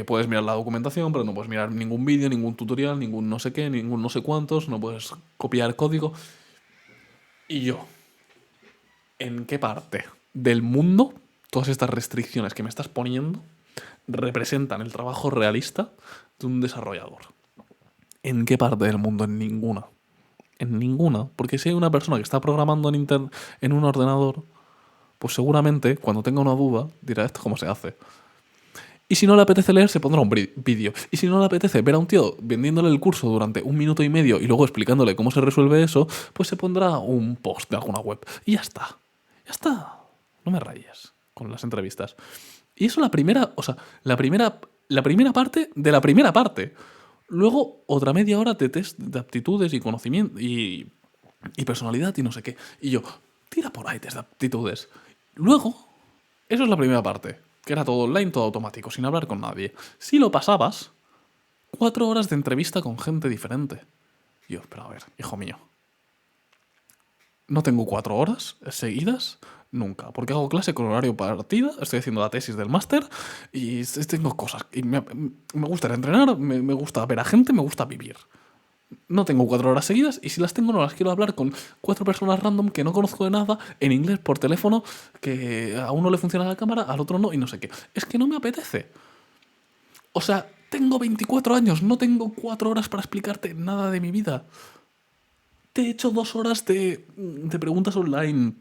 Speaker 1: puedes mirar la documentación, pero no puedes mirar ningún vídeo, ningún tutorial, ningún no sé qué, ningún no sé cuántos, no puedes copiar código. Y yo, ¿en qué parte del mundo todas estas restricciones que me estás poniendo representan el trabajo realista de un desarrollador? ¿En qué parte del mundo? En ninguna. En ninguna. Porque si hay una persona que está programando en un ordenador, pues seguramente cuando tenga una duda dirá esto cómo se hace. Y si no le apetece leer, se pondrá un vídeo. Y si no le apetece ver a un tío vendiéndole el curso durante 1 minuto y medio y luego explicándole cómo se resuelve eso, pues se pondrá un post de alguna web. Y ya está. Ya está. No me rayes con las entrevistas. Y eso la primera, o sea, la primera parte de la primera parte. Luego otra media hora de test de aptitudes y conocimiento y personalidad y no sé qué. Y yo, tira por ahí test de aptitudes. Luego, eso es la primera parte, que era todo online, todo automático, sin hablar con nadie. Si lo pasabas, 4 horas de entrevista con gente diferente. Y yo, pero a ver, hijo mío, no tengo 4 horas seguidas nunca, porque hago clase con horario partida, estoy haciendo la tesis del máster y tengo cosas. Y me gusta entrenar, me gusta ver a gente, me gusta vivir. No tengo 4 horas seguidas y si las tengo no las quiero hablar con 4 personas random que no conozco de nada en inglés por teléfono, que a uno le funciona la cámara, al otro no y no sé qué. Es que no me apetece. O sea, tengo 24 años, no tengo 4 horas para explicarte nada de mi vida. Te he hecho 2 horas de preguntas online,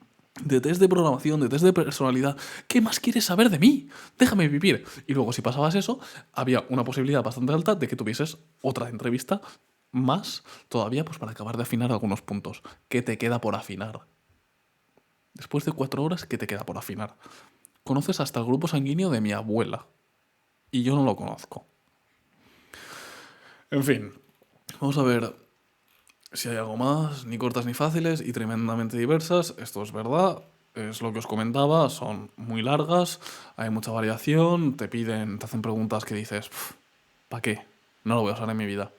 Speaker 1: de test de programación, de test de personalidad. ¿Qué más quieres saber de mí? Déjame vivir. Y luego, si pasabas eso, había una posibilidad bastante alta de que tuvieses otra entrevista más todavía, pues para acabar de afinar algunos puntos. ¿Qué te queda por afinar? Después de 4 horas, ¿qué te queda por afinar? Conoces hasta el grupo sanguíneo de mi abuela. Y yo no lo conozco. En fin, vamos a ver si hay algo más, ni cortas ni fáciles y tremendamente diversas. Esto es verdad, es lo que os comentaba, son muy largas, hay mucha variación, te hacen preguntas que dices, ¿para qué? No lo voy a usar en mi vida.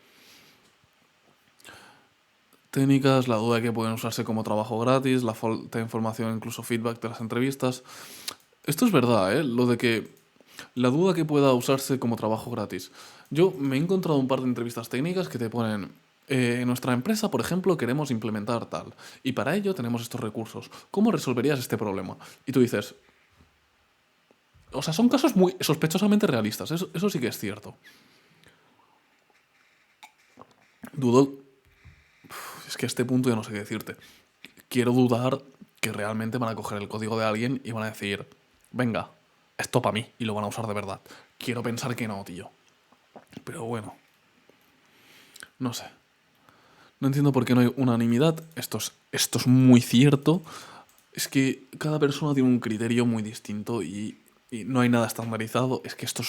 Speaker 1: Técnicas, la duda de que pueden usarse como trabajo gratis, la falta de información, incluso feedback de las entrevistas. Esto es verdad, ¿eh? Lo de que la duda que pueda usarse como trabajo gratis. Yo me he encontrado un par de entrevistas técnicas que te ponen, en nuestra empresa, por ejemplo, queremos implementar tal, y para ello tenemos estos recursos. ¿Cómo resolverías este problema? Y tú dices, o sea, son casos muy sospechosamente realistas, eso sí que es cierto. Dudo, es que a este punto ya no sé qué decirte. Quiero dudar que realmente van a coger el código de alguien y van a decir, venga, esto para mí, y lo van a usar de verdad. Quiero pensar que no, tío. Pero bueno, no sé. No entiendo por qué no hay unanimidad. Esto es muy cierto. Es que cada persona tiene un criterio muy distinto y no hay nada estandarizado. Es que esto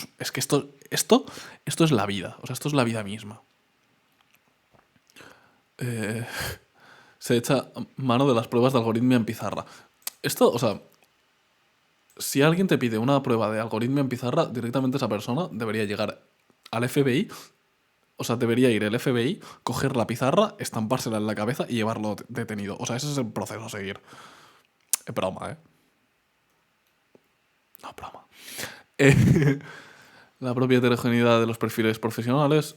Speaker 1: es la vida. O sea, esto es la vida misma. Eh, Se echa mano de las pruebas de algoritmia en pizarra. Esto, o sea, si alguien te pide una prueba de algoritmia en pizarra, directamente esa persona debería llegar al FBI. O sea, debería ir el FBI, coger la pizarra, estampársela en la cabeza y llevarlo detenido. O sea, ese es el proceso a seguir. Es broma, ¿eh? No, broma. Eh, la propia heterogeneidad de los perfiles profesionales,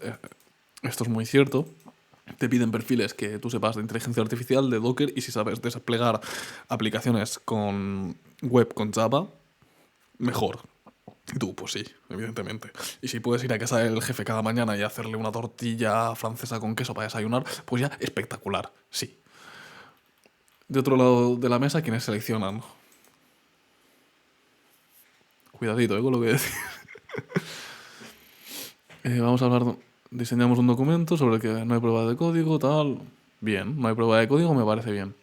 Speaker 1: esto es muy cierto. Te piden perfiles que tú sepas de inteligencia artificial, de Docker, y si sabes desplegar aplicaciones con web con Java, mejor. Y tú, pues sí, evidentemente. Y si puedes ir a casa del jefe cada mañana y hacerle una tortilla francesa con queso para desayunar, pues ya espectacular, sí. De otro lado de la mesa, ¿quiénes seleccionan? Cuidadito, con lo que decís. Vamos a hablar. Diseñamos un documento sobre el que no hay prueba de código, tal. Bien, no hay prueba de código, me parece bien.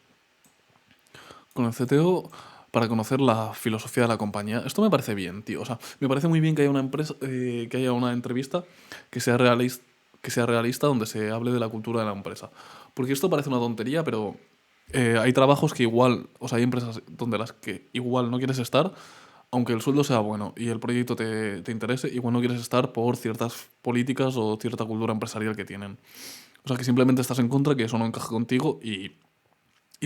Speaker 1: Con el CTO para conocer la filosofía de la compañía. Esto me parece bien, tío. O sea, me parece muy bien que haya una empresa, que haya una entrevista que sea realista donde se hable de la cultura de la empresa. Porque esto parece una tontería, pero hay trabajos que igual, o sea, hay empresas donde las que igual no quieres estar, aunque el sueldo sea bueno y el proyecto te interese, igual no quieres estar por ciertas políticas o cierta cultura empresarial que tienen. O sea, que simplemente estás en contra, que eso no encaja contigo y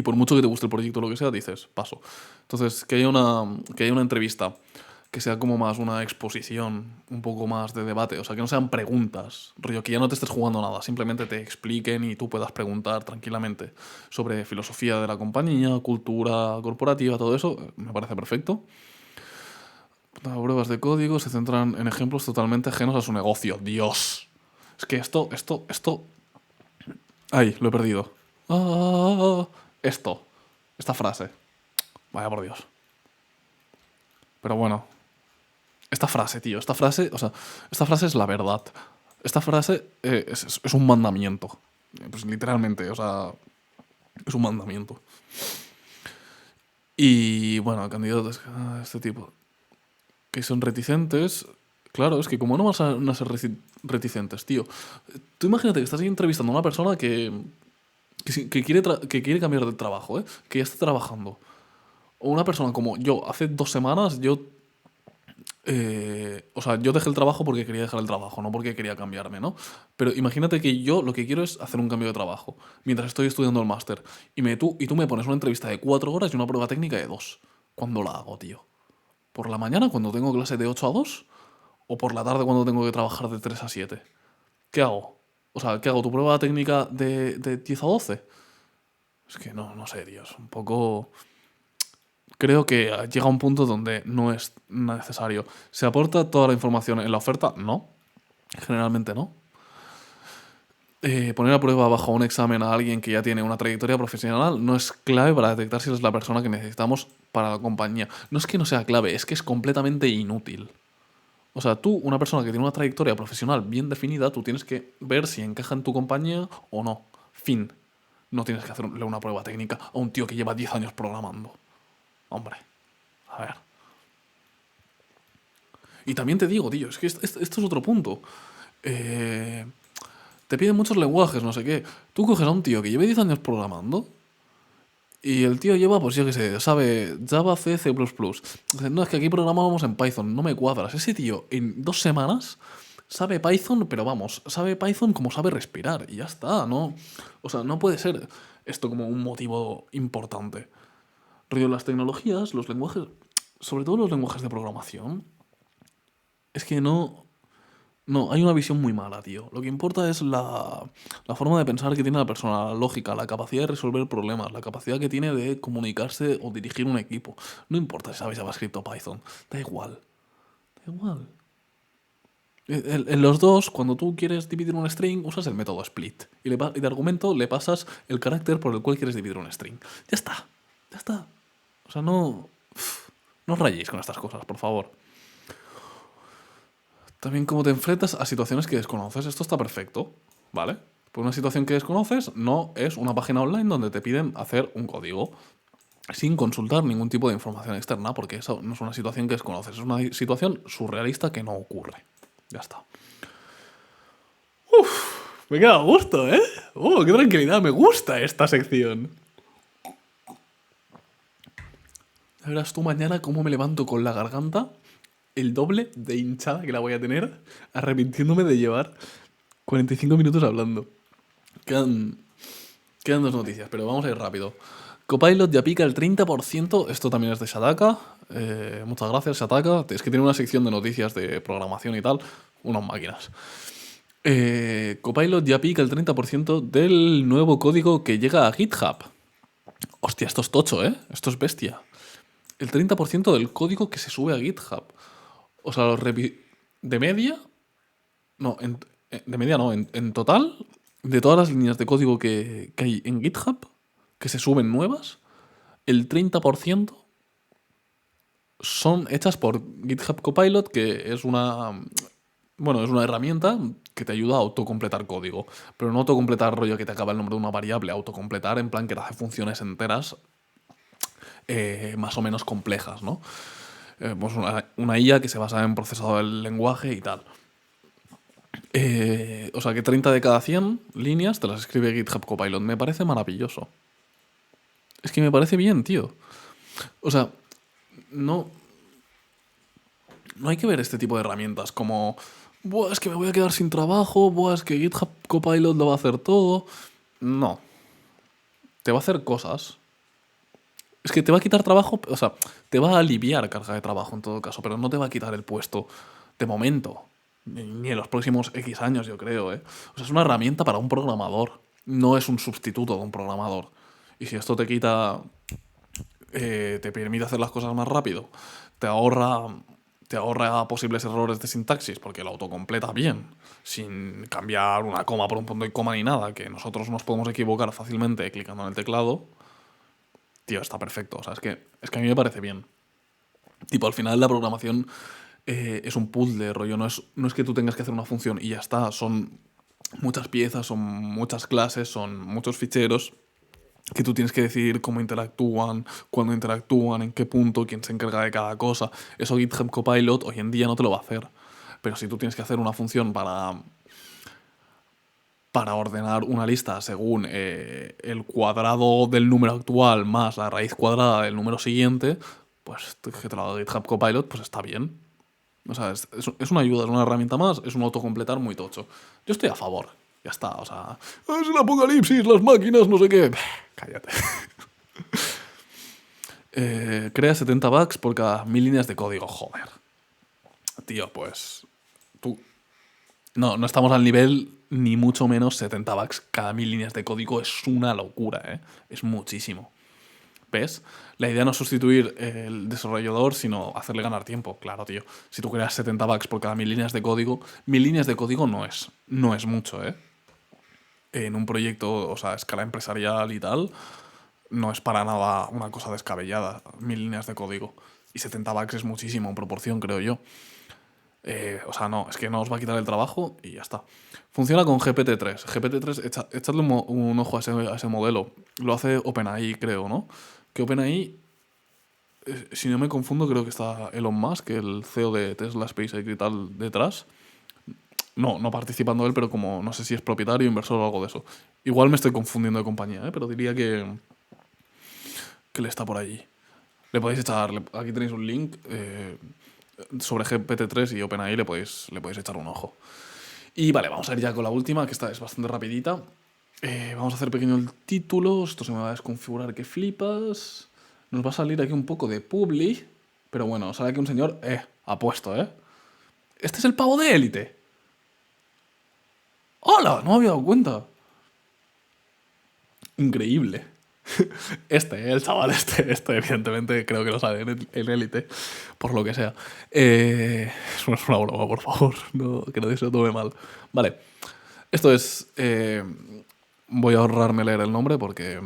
Speaker 1: por mucho que te guste el proyecto o lo que sea, dices, paso. Entonces, que haya una entrevista que sea como más una exposición, un poco más de debate, o sea, que no sean preguntas, rollo, que ya no te estés jugando nada, simplemente te expliquen y tú puedas preguntar tranquilamente sobre filosofía de la compañía, cultura corporativa, todo eso, me parece perfecto. Las pruebas de código se centran en ejemplos totalmente ajenos a su negocio. Dios. Es que esto... Ay, lo he perdido. Ah, esto. Esta frase. Vaya por Dios. Pero bueno, esta frase, tío, esta frase, o sea, esta frase es la verdad. Esta frase es un mandamiento. Pues literalmente, o sea, es un mandamiento. Y bueno, candidatos de este tipo que son reticentes. Claro, es que como no van a ser reticentes, tío. Tú imagínate que estás ahí entrevistando a una persona que quiere cambiar de trabajo, ¿eh? Que ya está trabajando. O una persona como yo, hace 2 semanas, o sea, yo dejé el trabajo porque quería dejar el trabajo, no porque quería cambiarme, ¿no? Pero imagínate que yo lo que quiero es hacer un cambio de trabajo mientras estoy estudiando el máster. Y tú me pones una entrevista de 4 horas y una prueba técnica de 2. ¿Cuándo la hago, tío? ¿Por la mañana cuando tengo clase de 8 a 2? ¿O por la tarde cuando tengo que trabajar de 3 a 7? ¿Qué hago? O sea, ¿qué hago? ¿Tu prueba técnica de 10 a 12? Es que no sé, tío. Es un poco... Creo que llega un punto donde no es necesario. ¿Se aporta toda la información en la oferta? No. Generalmente no. Poner a prueba bajo un examen a alguien que ya tiene una trayectoria profesional no es clave para detectar si es la persona que necesitamos para la compañía. No es que no sea clave, es que es completamente inútil. O sea, tú, una persona que tiene una trayectoria profesional bien definida, tú tienes que ver si encaja en tu compañía o no. Fin. No tienes que hacerle una prueba técnica a un tío que lleva 10 años programando. Hombre, a ver. Y también te digo, tío, es que esto es otro punto. Eh, Te piden muchos lenguajes, no sé qué. Tú coges a un tío que lleve 10 años programando y el tío lleva, pues yo qué sé, sabe Java, C, C++. Dice, no, es que aquí programábamos en Python, no me cuadras. Ese tío en 2 semanas sabe Python, pero vamos, sabe Python como sabe respirar y ya está, ¿no? O sea, no puede ser esto como un motivo importante. Rollo, las tecnologías, los lenguajes, sobre todo los lenguajes de programación, es que no... No, hay una visión muy mala, tío. Lo que importa es la forma de pensar que tiene la persona, la lógica, la capacidad de resolver problemas, la capacidad que tiene de comunicarse o dirigir un equipo. No importa si sabes JavaScript o Python, da igual, da igual. En los dos, cuando tú quieres dividir un string, usas el método split. Y de argumento le pasas el carácter por el cual quieres dividir un string. Ya está, ya está. O sea, no os rayéis con estas cosas, por favor. También cómo te enfrentas a situaciones que desconoces. Esto está perfecto, ¿vale? Pues una situación que desconoces no es una página online donde te piden hacer un código. sin consultar ningún tipo de información externa, porque eso no es una situación que desconoces, es una situación surrealista que no ocurre. Ya está. Me queda a gusto, ¿eh? ¡Oh, qué tranquilidad! Me gusta esta sección. Ya verás tú mañana cómo me levanto con la garganta el doble de hinchada que la voy a tener, arrepintiéndome de llevar 45 minutos hablando. Quedan, quedan dos noticias, pero vamos a ir rápido. Copilot ya pica el 30%. Esto también es de Shataka. Muchas gracias, Shataka. Es que tiene una sección de noticias de programación y tal. Unas máquinas. Copilot ya pica el 30% del nuevo código que llega a GitHub. Hostia, esto es tocho, ¿eh? Esto es bestia. El 30% del código que se sube a GitHub. O sea, de media. No, de media no. En total, de todas las líneas de código que hay en GitHub, que se suben nuevas, el 30% son hechas por GitHub Copilot, que es una. Bueno, es una herramienta que te ayuda a autocompletar código. Pero no autocompletar rollo que te acaba el nombre de una variable, autocompletar en plan que te hace funciones enteras más o menos complejas, ¿no? Pues una IA que se basa en procesado del lenguaje y tal. O sea que 30 de cada 100 líneas te las escribe GitHub Copilot. Me parece maravilloso. Es que me parece bien, tío. O sea, no, no hay que ver este tipo de herramientas como, buah, es que me voy a quedar sin trabajo, buah, es que GitHub Copilot lo va a hacer todo. No, te va a hacer cosas. Es que te va a quitar trabajo, o sea, te va a aliviar carga de trabajo en todo caso, pero no te va a quitar el puesto de momento. Ni en los próximos X años, yo creo, ¿eh? O sea, es una herramienta para un programador. No es un sustituto de un programador. Y si esto te quita, te permite hacer las cosas más rápido, te ahorra, te ahorra posibles errores de sintaxis, porque lo autocompleta bien, sin cambiar una coma por un punto y coma ni nada, que nosotros nos podemos equivocar fácilmente clicando en el teclado. Tío, está perfecto. O sea, es que a mí me parece bien. Tipo, al final la programación es un puzzle, rollo. No es que tú tengas que hacer una función y ya está. Son muchas piezas, son muchas clases, son muchos ficheros que tú tienes que decidir cómo interactúan, cuándo interactúan, en qué punto, quién se encarga de cada cosa. Eso GitHub Copilot hoy en día no te lo va a hacer. Pero si tú tienes que hacer una función para ordenar una lista según el cuadrado del número actual más la raíz cuadrada del número siguiente, pues que te lo haga GitHub Copilot, pues está bien. O sea, es una ayuda, es una herramienta más, es un autocompletar muy tocho. Yo estoy a favor, ya está, o sea, es el apocalipsis, las máquinas, no sé qué. Cállate. Crea 70 bugs por cada 1000 líneas de código, joder. Tío, pues tú, no estamos al nivel ni mucho menos 70 bucks cada 1000 líneas de código. Es una locura, ¿eh? Es muchísimo. ¿Ves? La idea no es sustituir el desarrollador, sino hacerle ganar tiempo. Claro, tío. Si tú creas 70 bucks por cada 1000 líneas de código, 1000 líneas de código no es mucho, ¿eh? En un proyecto, o sea, a escala empresarial y tal, no es para nada una cosa descabellada. 1000 líneas de código. Y 70 bucks es muchísimo en proporción, creo yo. O sea, no, es que no os va a quitar el trabajo y ya está. Funciona con GPT-3. GPT-3, echadle un ojo a ese modelo. Lo hace OpenAI, creo, ¿no? Que OpenAI, si no me confundo, creo que está Elon Musk, el CEO de Tesla, SpaceX y tal, detrás. No participando él, pero como no sé si es propietario, inversor o algo de eso. Igual me estoy confundiendo de compañía, pero diría que él está por allí. Le podéis echar, aquí tenéis un link sobre GPT-3 y OpenAI, le podéis echar un ojo. Y vale, vamos a ir ya con la última, que esta es bastante rapidita. Vamos a hacer pequeño el título. Esto se me va a desconfigurar que flipas. Nos va a salir aquí un poco de publi. Pero bueno, sale aquí un señor, apuesto, ¿eh? Este es el pavo de élite. ¡Hola! No me había dado cuenta. Increíble. El chaval este, evidentemente, creo que lo sabe en élite, por lo que sea. Eso no es una broma, por favor, no, que nadie se lo tome mal. Vale, esto es. Voy a ahorrarme leer el nombre porque.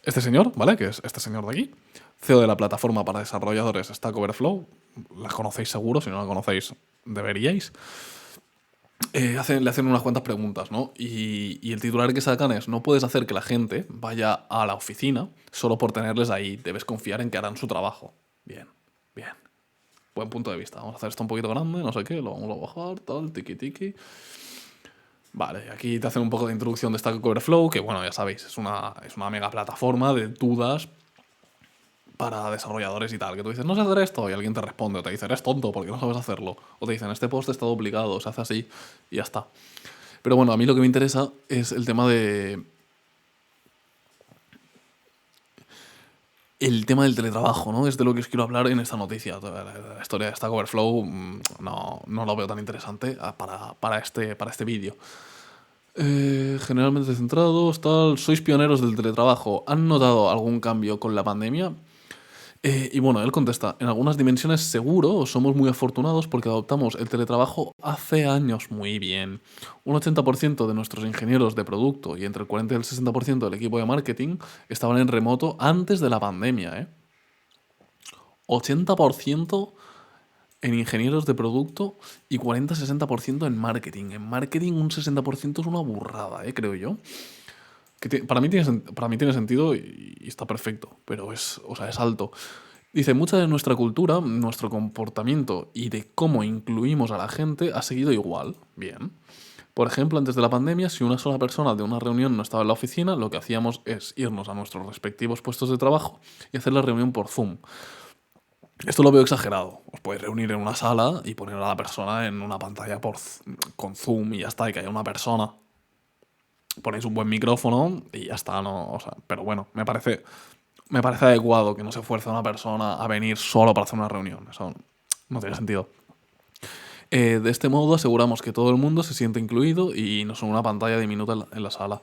Speaker 1: Este señor, ¿vale? Que es este señor de aquí, CEO de la plataforma para desarrolladores Stack Overflow. La conocéis seguro, si no la conocéis, deberíais. le hacen unas cuantas preguntas, ¿no? Y el titular que sacan es: no puedes hacer que la gente vaya a la oficina solo por tenerles ahí. Debes confiar en que harán su trabajo. Bien, bien. Buen punto de vista. Vamos a hacer esto un poquito grande, no sé qué, lo vamos a bajar, tal, tiki tiki. Vale, aquí te hacen un poco de introducción de Stack Overflow, que bueno, ya sabéis, es una mega plataforma de dudas para desarrolladores y tal. Que tú dices, no sé hacer esto, y alguien te responde, o te dice, eres tonto porque no sabes hacerlo. O te dicen, este post está duplicado, se hace así, y ya está. Pero bueno, a mí lo que me interesa es el tema de. El tema del teletrabajo, ¿no? Es de lo que os quiero hablar en esta noticia. La historia de Stack Overflow no lo veo tan interesante para este vídeo. Generalmente centrados, tal. Sois pioneros del teletrabajo. ¿Han notado algún cambio con la pandemia? Y bueno, él contesta: en algunas dimensiones seguro, somos muy afortunados porque adoptamos el teletrabajo hace años muy bien. Un 80% de nuestros ingenieros de producto y entre el 40 y el 60% del equipo de marketing estaban en remoto antes de la pandemia, ¿eh? 80% en ingenieros de producto y 40-60% en marketing. En marketing un 60% es una burrada, creo yo. Para mí tiene sentido y está perfecto, pero o sea, es alto. Dice, mucha de nuestra cultura, nuestro comportamiento y de cómo incluimos a la gente ha seguido igual. Bien. Por ejemplo, antes de la pandemia, si una sola persona de una reunión no estaba en la oficina, lo que hacíamos es irnos a nuestros respectivos puestos de trabajo y hacer la reunión por Zoom. Esto lo veo exagerado. Os podéis reunir en una sala y poner a la persona en una pantalla con Zoom y ya está, y que haya una persona. Ponéis un buen micrófono y ya está, ¿no? O sea, pero bueno, me parece adecuado que no se fuerce a una persona a venir solo para hacer una reunión. Eso no tiene sentido. De este modo aseguramos que todo el mundo se siente incluido y no son una pantalla diminuta en la sala.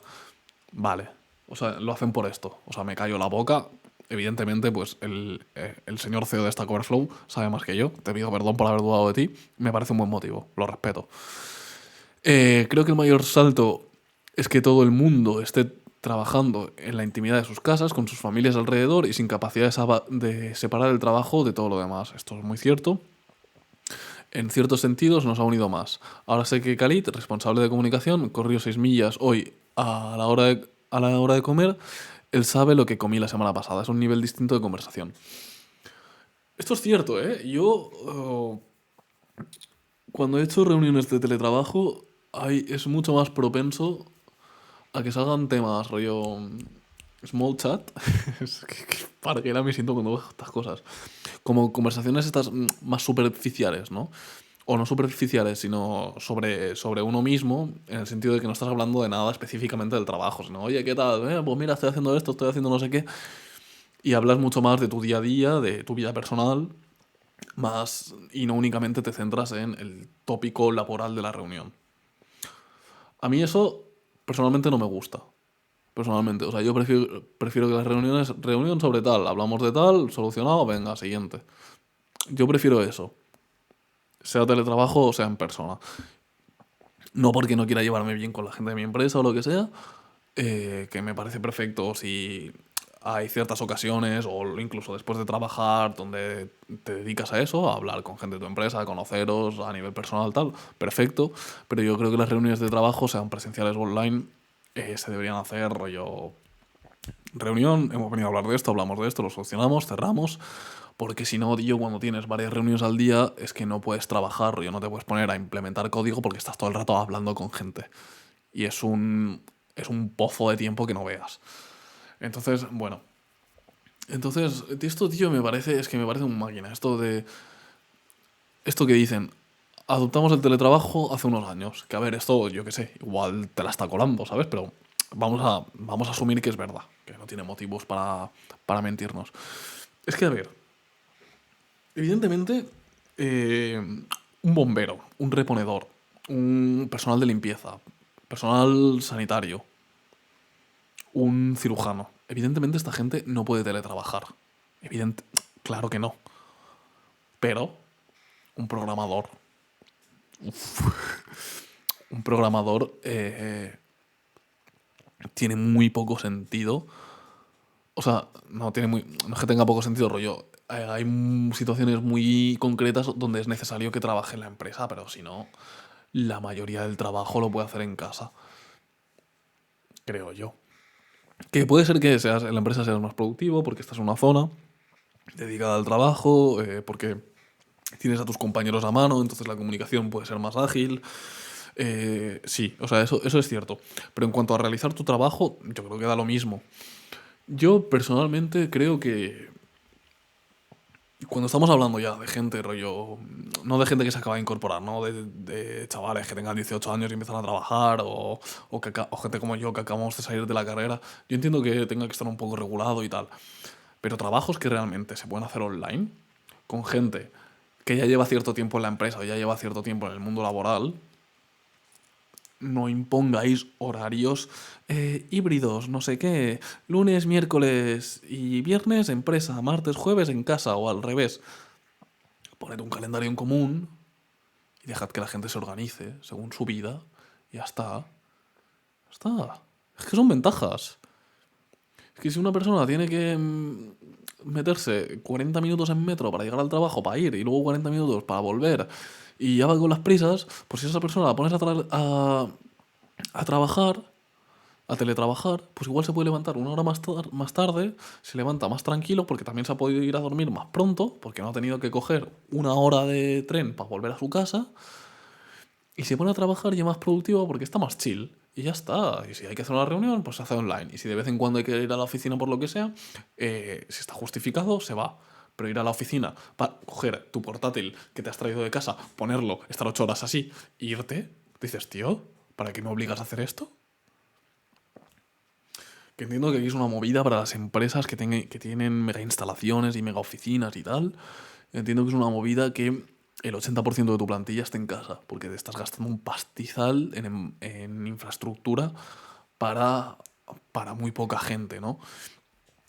Speaker 1: Vale. O sea, lo hacen por esto. O sea, me callo la boca. Evidentemente, pues el señor CEO de Stack Overflow sabe más que yo. Te pido perdón por haber dudado de ti. Me parece un buen motivo. Lo respeto. Creo que el mayor salto es que todo el mundo esté trabajando en la intimidad de sus casas, con sus familias alrededor y sin capacidad de separar el trabajo de todo lo demás. Esto es muy cierto. En ciertos sentidos nos ha unido más. Ahora sé que Khalid, responsable de comunicación, corrió 6 millas hoy a la hora de comer. Él sabe lo que comí la semana pasada. Es un nivel distinto de conversación. Esto es cierto, ¿eh? Yo, cuando he hecho reuniones de teletrabajo, es mucho más propenso a que salgan temas rollo small chat. Es que para que me siento cuando veo estas cosas. Como conversaciones estas más superficiales, ¿no? O no superficiales, sino sobre uno mismo, en el sentido de que no estás hablando de nada específicamente del trabajo, sino, oye, ¿qué tal? Pues mira, estoy haciendo esto, estoy haciendo no sé qué. Y hablas mucho más de tu día a día, de tu vida personal, más, y no únicamente te centras en el tópico laboral de la reunión. A mí eso personalmente no me gusta. Personalmente, o sea, yo prefiero que las reuniones, reunión sobre tal, hablamos de tal, solucionado, venga, siguiente. Yo prefiero eso, sea teletrabajo o sea en persona. No porque no quiera llevarme bien con la gente de mi empresa o lo que sea, que me parece perfecto si hay ciertas ocasiones o incluso después de trabajar donde te dedicas a eso, a hablar con gente de tu empresa, a conoceros a nivel personal, tal, perfecto. Pero yo creo que las reuniones de trabajo, sean presenciales o online, se deberían hacer rollo reunión, hemos venido a hablar de esto, hablamos de esto, lo solucionamos, cerramos, porque si no, tío, cuando tienes varias reuniones al día es que no puedes trabajar, rollo, no te puedes poner a implementar código porque estás todo el rato hablando con gente. Y es un pozo de tiempo que no veas. Entonces, bueno. Entonces, esto, tío, es que me parece un máquina. Esto que dicen, adoptamos el teletrabajo hace unos años. Que a ver, esto, yo qué sé, igual te la está colando, ¿sabes? Pero vamos a asumir que es verdad, que no tiene motivos para mentirnos. Es que, a ver, evidentemente, eh, un bombero, un reponedor, un personal de limpieza, personal sanitario, un cirujano. Evidentemente esta gente no puede teletrabajar. Claro que no. Pero un programador, tiene muy poco sentido. O sea, no es que tenga poco sentido, rollo. Hay situaciones muy concretas donde es necesario que trabaje en la empresa, pero si no, la mayoría del trabajo lo puede hacer en casa, creo yo. Que puede ser que seas, en la empresa seas más productivo porque estás en una zona dedicada al trabajo, porque tienes a tus compañeros a mano, entonces la comunicación puede ser más ágil. Sí, o sea, eso es cierto. Pero en cuanto a realizar tu trabajo, yo creo que da lo mismo. Yo personalmente creo que cuando estamos hablando ya de gente, rollo, no de gente que se acaba de incorporar, ¿no? De chavales que tengan 18 años y empiezan a trabajar, o gente como yo que acabamos de salir de la carrera, yo entiendo que tenga que estar un poco regulado y tal. Pero trabajos que realmente se pueden hacer online, con gente que ya lleva cierto tiempo en la empresa o ya lleva cierto tiempo en el mundo laboral, no impongáis horarios híbridos, no sé qué, lunes, miércoles y viernes empresa, martes, jueves en casa o al revés. Poned un calendario en común y dejad que la gente se organice según su vida y ya está. Ya está. Es que son ventajas. Es que si una persona tiene que meterse 40 minutos en metro para llegar al trabajo, para ir, y luego 40 minutos para volver, y ya va con las prisas, pues si esa persona la pones a trabajar, a teletrabajar, pues igual se puede levantar una hora más tarde, se levanta más tranquilo porque también se ha podido ir a dormir más pronto, porque no ha tenido que coger una hora de tren para volver a su casa, y se pone a trabajar ya más productivo porque está más chill. Y ya está. Y si hay que hacer una reunión, pues se hace online. Y si de vez en cuando hay que ir a la oficina por lo que sea, si está justificado, se va. Pero ir a la oficina para coger tu portátil que te has traído de casa, ponerlo, estar 8 horas así, e irte, dices, tío, ¿para qué me obligas a hacer esto? Que entiendo que aquí es una movida para las empresas que tienen mega instalaciones y mega oficinas y tal. Entiendo que es una movida que el 80% de tu plantilla esté en casa, porque te estás gastando un pastizal en infraestructura para, para muy poca gente, ¿no?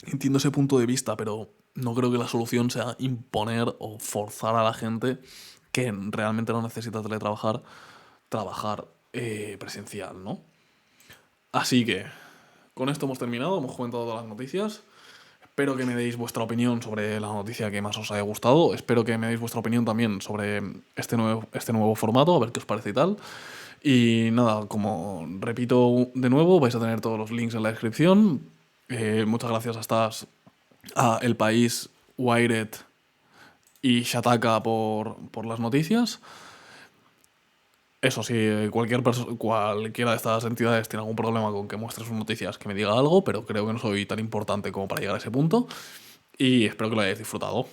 Speaker 1: Entiendo ese punto de vista, pero no creo que la solución sea imponer o forzar a la gente que realmente no necesita teletrabajar, trabajar presencial, ¿no? Así que, con esto hemos terminado, hemos comentado todas las noticias. Espero que me deis vuestra opinión sobre la noticia que más os haya gustado. Espero que me deis vuestra opinión también sobre este nuevo formato, a ver qué os parece y tal. Y nada, como repito de nuevo, vais a tener todos los links en la descripción. Muchas gracias a El País, Wired y Shataka por las noticias. Eso sí, cualquiera de estas entidades tiene algún problema con que muestre sus noticias, que me diga algo, pero creo que no soy tan importante como para llegar a ese punto. Y espero que lo hayáis disfrutado.